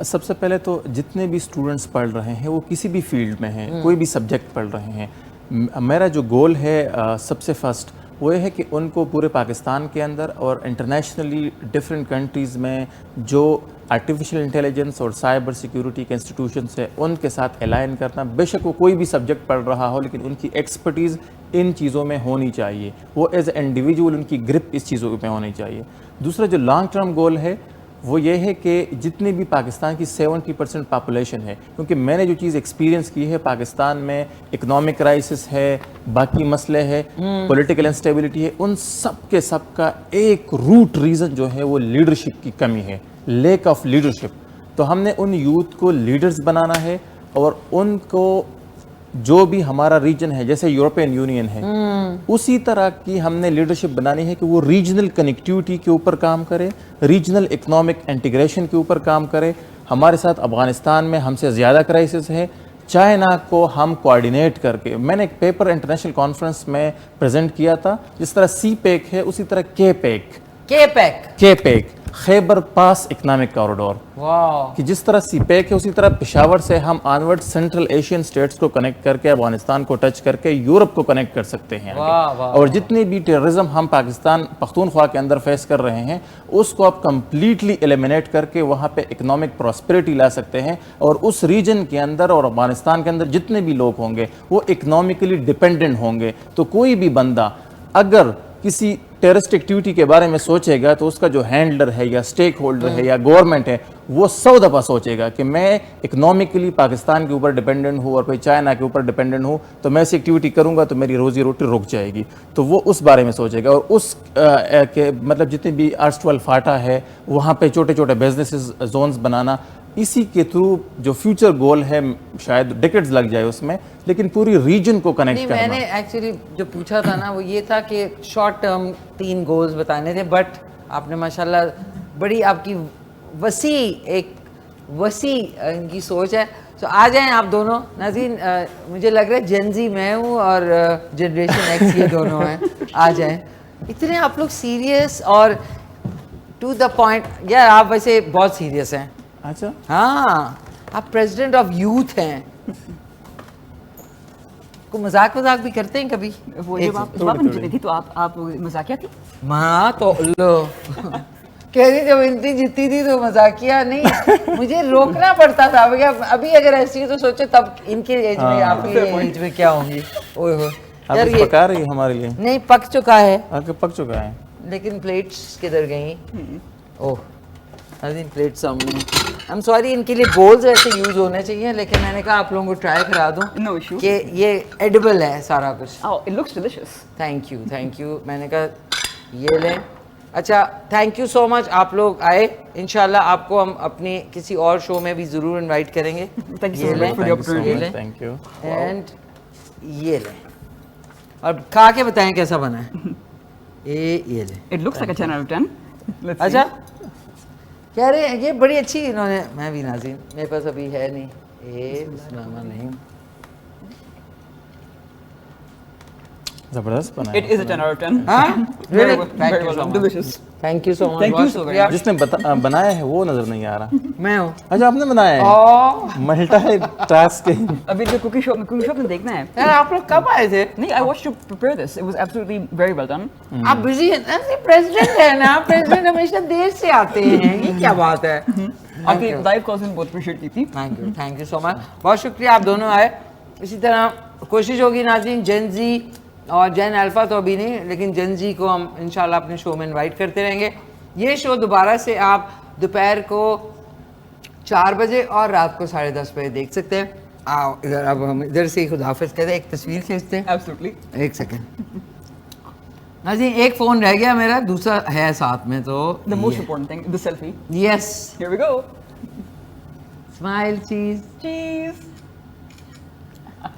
S11: सबसे पहले तो जितने भी स्टूडेंट्स पढ़ रहे हैं वो किसी भी फील्ड में हैं, कोई भी सब्जेक्ट पढ़ रहे हैं, मेरा जो गोल है सबसे फर्स्ट वो है कि उनको पूरे पाकिस्तान के अंदर और इंटरनेशनली डिफरेंट कंट्रीज़ में जो आर्टिफिशियल इंटेलिजेंस और साइबर सिक्योरिटी के इंस्टीट्यूशंस है उनके साथ अलाइन करना। बेशक वो कोई भी सब्जेक्ट पढ़ रहा हो, लेकिन उनकी एक्सपर्टीज़ इन चीज़ों में होनी चाहिए, वो एज ए इंडिविजुअल उनकी ग्रिप इस चीज़ों में होनी चाहिए। दूसरा जो लॉन्ग टर्म गोल है वो ये है कि जितनी भी पाकिस्तान की 70% पॉपुलेशन है, क्योंकि मैंने जो चीज़ एक्सपीरियंस की है पाकिस्तान में इकोनॉमिक क्राइसिस है, बाकी मसले है, पॉलिटिकल इंस्टेबिलिटी है, उन सब के सब का एक रूट रीज़न जो है वो लीडरशिप की कमी है, लैक ऑफ लीडरशिप। तो हमने उन यूथ को लीडर्स बनाना है और उनको जो भी हमारा रीजन है, जैसे यूरोपियन यूनियन है, उसी तरह की हमने लीडरशिप बनानी है कि वो रीजनल कनेक्टिविटी के ऊपर काम करे, रीजनल इकोनॉमिक इंटीग्रेशन के ऊपर काम करे। हमारे साथ अफगानिस्तान में हमसे ज़्यादा क्राइसिस है, चाइना को हम कोऑर्डिनेट करके, मैंने एक पेपर इंटरनेशनल कॉन्फ्रेंस में प्रेजेंट किया था, जिस तरह CPEC है उसी तरह KPEC खैबर पास इकोनॉमिक कॉरिडोर, कि जिस तरह CPEC है उसी तरह पेशावर से हम ऑनवर्ड सेंट्रल एशियन स्टेट्स को कनेक्ट करके अफगानिस्तान को टच करके यूरोप को कनेक्ट कर सकते हैं। और जितनी भी टेररिज्म हम पाकिस्तान पख्तूनख्वा के अंदर फेस कर रहे हैं उसको आप कंप्लीटली एलिमिनेट करके वहाँ पे इकोनॉमिक प्रॉस्पेरिटी ला सकते हैं, और उस रीजन के अंदर और अफगानिस्तान के अंदर जितने भी लोग होंगे वो इकोनॉमिकली डिपेंडेंट होंगे। तो कोई भी बंदा अगर किसी टेररिस्ट एक्टिविटी के बारे में सोचेगा तो उसका जो हैंडलर है या स्टेक होल्डर है या गवर्नमेंट है वो 100 दफ़ा सोचेगा कि मैं इकोनॉमिकली पाकिस्तान के ऊपर डिपेंडेंट हूँ और फिर चाइना के ऊपर डिपेंडेंट हूँ, तो मैं ऐसी एक्टिविटी करूँगा तो मेरी रोजी रोटी रुक जाएगी। तो वो उस बारे में सोचेगा, और उस के मतलब जितनी भी आर्स्टवल फाटा है वहाँ पे छोटे छोटे बिजनेस जोन्स बनाना, इसी के थ्रू जो फ्यूचर गोल है शायद डिकेड्स लग जाए उसमें, लेकिन पूरी रीजन को कनेक्ट करना।
S1: मैंने एक्चुअली जो पूछा था ना वो ये था कि शॉर्ट टर्म 3 गोल्स बताने थे, बट आपने माशाल्लाह बड़ी आपकी वसी इनकी सोच है। तो आ जाएं आप दोनों नाज़रीन, मुझे लग रहा है जेनजी मैं हूँ और जनरेशन एक्स ये दोनों हैं। आ जाएं, इतने आप लोग सीरियस और टू द पॉइंट। यार आप वैसे बहुत सीरियस हैं।
S11: अच्छा,
S1: हाँ, आप प्रेसिडेंट ऑफ यूथ हैं। को मजाक भी करते हैं कभी?
S10: वो
S1: एक
S10: जब आप इस बात में जीती थी तो आप मजाकिया थी?
S1: माँ तो लो कह रही जब इतनी जीती थी तो मजाकिया नहीं, मुझे रोकना पड़ता था। अभी अगर ऐसी तो सोचो तब इनके एज में आपकी एज में क्या होंगी। ओए हो
S11: यार ये पका रही है हमारे लिए?
S1: नहीं पक चुका है।
S11: आगे पक चुका है
S1: लेकिन प्लेट्स किधर गई? ओह नाज़रीन प्लेट सामने। आई एम सॉरी, इनके लिए बोल्स ऐसे यूज होने चाहिए, लेकिन मैंने कहा आप लोगों को ट्राई करा दूं
S10: नो इशू
S1: कि ये एडिबल है सारा कुछ।
S10: It looks delicious.
S1: Thank you. मैंने कहा ये लें। अच्छा थैंक यू सो मच, आप लोग आए। इंशाल्लाह आपको हम अपने किसी और शो में भी ज़रूर इनवाइट करेंगे।
S10: Thank you so much for the opportunity.
S11: Thank you.
S1: And ये लें और खा के बताएं कैसा बना है। ये लें।
S10: It looks like a 10 out of 10।
S1: अच्छा कह रहे हैं ये बड़ी अच्छी इन्होंने। मैं भी नाज़रीन मेरे पास अभी है नहीं। नहीं
S11: जबरदस्त बना
S10: it is a 10 out of 10।
S1: हाँ
S10: Very well done, delicious।
S1: Thank you so much.
S10: Thank you so very much।
S11: जिसने बनाया है वो नजर नहीं आ रहा।
S1: मैं हूँ।
S11: अच्छा आपने बनाया है? मल्टा है टास्क के।
S10: अभी जो कुकिंग शो में देखना है।
S1: यार आप लोग कब आए थे?
S10: नहीं, I watched you prepare this. It was absolutely very well done।
S1: आप बिजी हैं ना? प्रेसिडेंट है ना, प्रेसिडेंट हमेशा देर से आते हैं, ये क्या बात है?
S10: आपकी लाइव कॉल्स में बहुत अप्रिशिएट की थी।
S1: थैंक यू सो मच, बहुत शुक्रिया आप दोनों आए। इसी तरह कोशिश होगी नाज़रीन जेन जी और जेन अल्फा तो अभी नहीं, लेकिन जेन जी को हम इंशाल्लाह अपने शो में इनवाइट करते रहेंगे। ये शो दोबारा से आप दोपहर को 4 बजे और रात को 10:30 बजे देख सकते हैं। आओ इधर, अब हम इधर से ही खुदाफिज कहते हैं, एक तस्वीर खींचते हैं।
S10: एब्सोल्युटली।
S1: एक सेकंड नाज़रीन, एक फ़ोन रह गया मेरा, दूसरा है साथ में, तो
S10: the most important thing, the selfie.
S1: Yes
S10: here we go.
S1: Smile cheese.
S10: Cheese.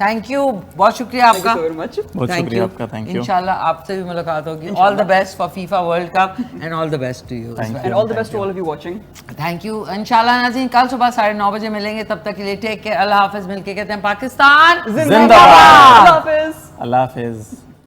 S1: Thank you, बहुत शुक्रिया आपका।
S11: बहुत शुक्रिया आपका। Thank you.
S1: इंशाल्लाह आपसे भी मुलाकात होगी। All the best for FIFA world cup and all the best to you
S10: and all the best to all of you watching.
S1: Thank you. इंशाल्लाह नाज़रीन कल सुबह 9:30 बजे मिलेंगे, तब तक के लिए टेक केयर, अल्लाह हाफिज। मिलके कहते हैं पाकिस्तान
S11: जिंदाबाद।
S10: अल्लाह हाफिज।
S11: अल्लाह हाफिज।